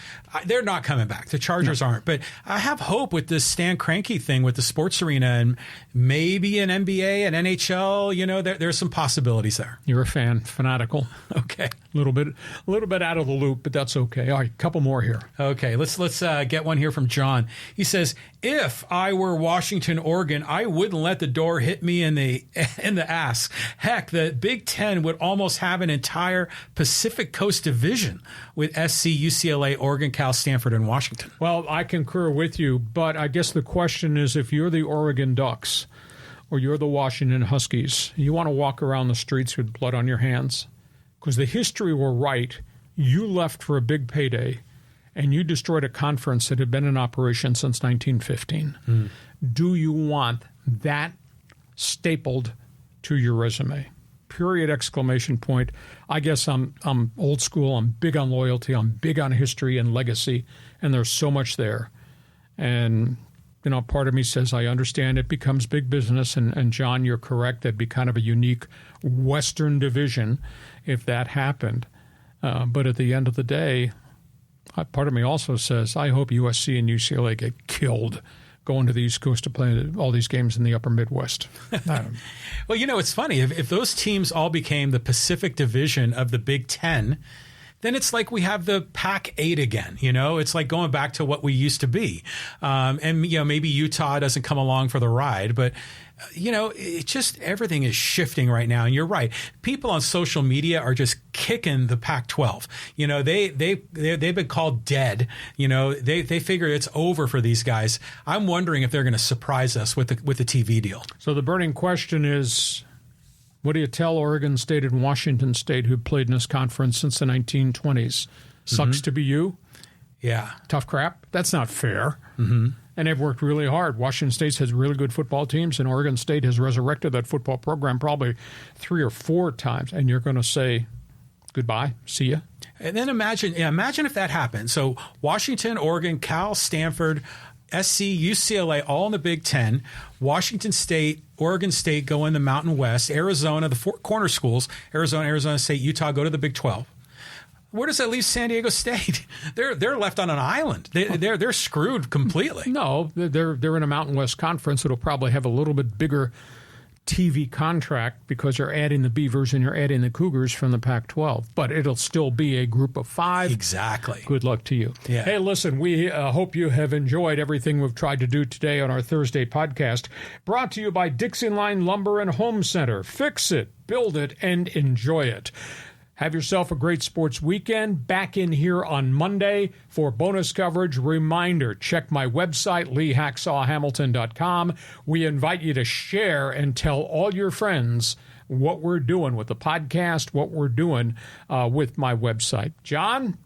Speaker 4: they're not coming back. The Chargers aren't. But I have hope with this Stan Kroenke thing with the sports arena and maybe an NBA and NHL. You know, there's some possibilities there.
Speaker 3: You're a fan, fanatical.
Speaker 4: Okay.
Speaker 3: A little bit out of the loop, but that's okay. All right, a couple more here.
Speaker 4: Okay, let's get one here from John. He says, if I were Washington, Oregon, I wouldn't let the door hit me in the ass. Heck, the Big Ten would almost have an entire Pacific Coast division with SC, UCLA, Oregon, Cal, Stanford, and Washington.
Speaker 3: Well, I concur with you, but I guess the question is if you're the Oregon Ducks or you're the Washington Huskies, you want to walk around the streets with blood on your hands? Because the history will write, you left for a big payday and you destroyed a conference that had been in operation since 1915. Do you want that stapled to your resume? Period, exclamation point. I guess I'm old school. I'm big on loyalty. I'm big on history and legacy, and there's so much there. And, you know, part of me says I understand it becomes big business, and John, you're correct. That'd be kind of a unique Western division if that happened. But at the end of the day, part of me also says I hope USC and UCLA get killed going to the East Coast to play all these games in the upper Midwest.
Speaker 4: Well, you know, it's funny. If those teams all became the Pacific Division of the Big Ten, then it's like we have the PAC-8 again. You know, it's like going back to what we used to be. And, you know, maybe Utah doesn't come along for the ride, but you know, it just everything is shifting right now. And you're right. People on social media are just kicking the Pac-12. You know, they've been called dead. You know, they figure it's over for these guys. I'm wondering if they're going to surprise us with the TV deal.
Speaker 3: So the burning question is, what do you tell Oregon State and Washington State who played in this conference since the 1920s? Sucks to be you?
Speaker 4: Yeah.
Speaker 3: Tough crap? That's not fair.
Speaker 4: Mm-hmm.
Speaker 3: And they've worked really hard. Washington State has really good football teams, and Oregon State has resurrected that football program probably 3 or 4 times. And you're going to say, goodbye, see ya?
Speaker 4: And then imagine if that happened. So Washington, Oregon, Cal, Stanford, SC, UCLA, all in the Big Ten. Washington State, Oregon State go in the Mountain West. Arizona, the 4 corner schools, Arizona State, Utah go to the Big 12. Where does that leave San Diego State? They're left on an island. They're screwed completely.
Speaker 3: No, they're in a Mountain West conference that'll probably have a little bit bigger TV contract because you're adding the Beavers and you're adding the Cougars from the Pac-12. But it'll still be a group of 5.
Speaker 4: Exactly.
Speaker 3: Good luck to you.
Speaker 4: Yeah.
Speaker 3: Hey, listen, we hope you have enjoyed everything we've tried to do today on our Thursday podcast. Brought to you by Dixie Line Lumber and Home Center. Fix it, build it, and enjoy it. Have yourself a great sports weekend. Back in here on Monday for bonus coverage. Reminder, check my website, LeeHacksawHamilton.com. We invite you to share and tell all your friends what we're doing with the podcast, what we're doing with my website. John,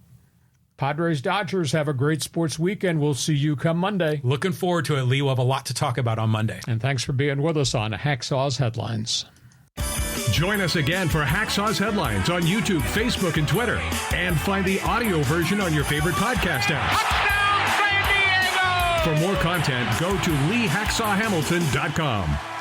Speaker 3: Padres Dodgers, have a great sports weekend. We'll see you come Monday.
Speaker 4: Looking forward to it, Lee. We'll have a lot to talk about on Monday.
Speaker 3: And thanks for being with us on Hacksaw's Headlines.
Speaker 1: Join us again for Hacksaw's Headlines on YouTube, Facebook, and Twitter. And find the audio version on your favorite podcast apps.
Speaker 2: Touchdown, San Diego!
Speaker 1: For more content, go to LeeHacksawHamilton.com.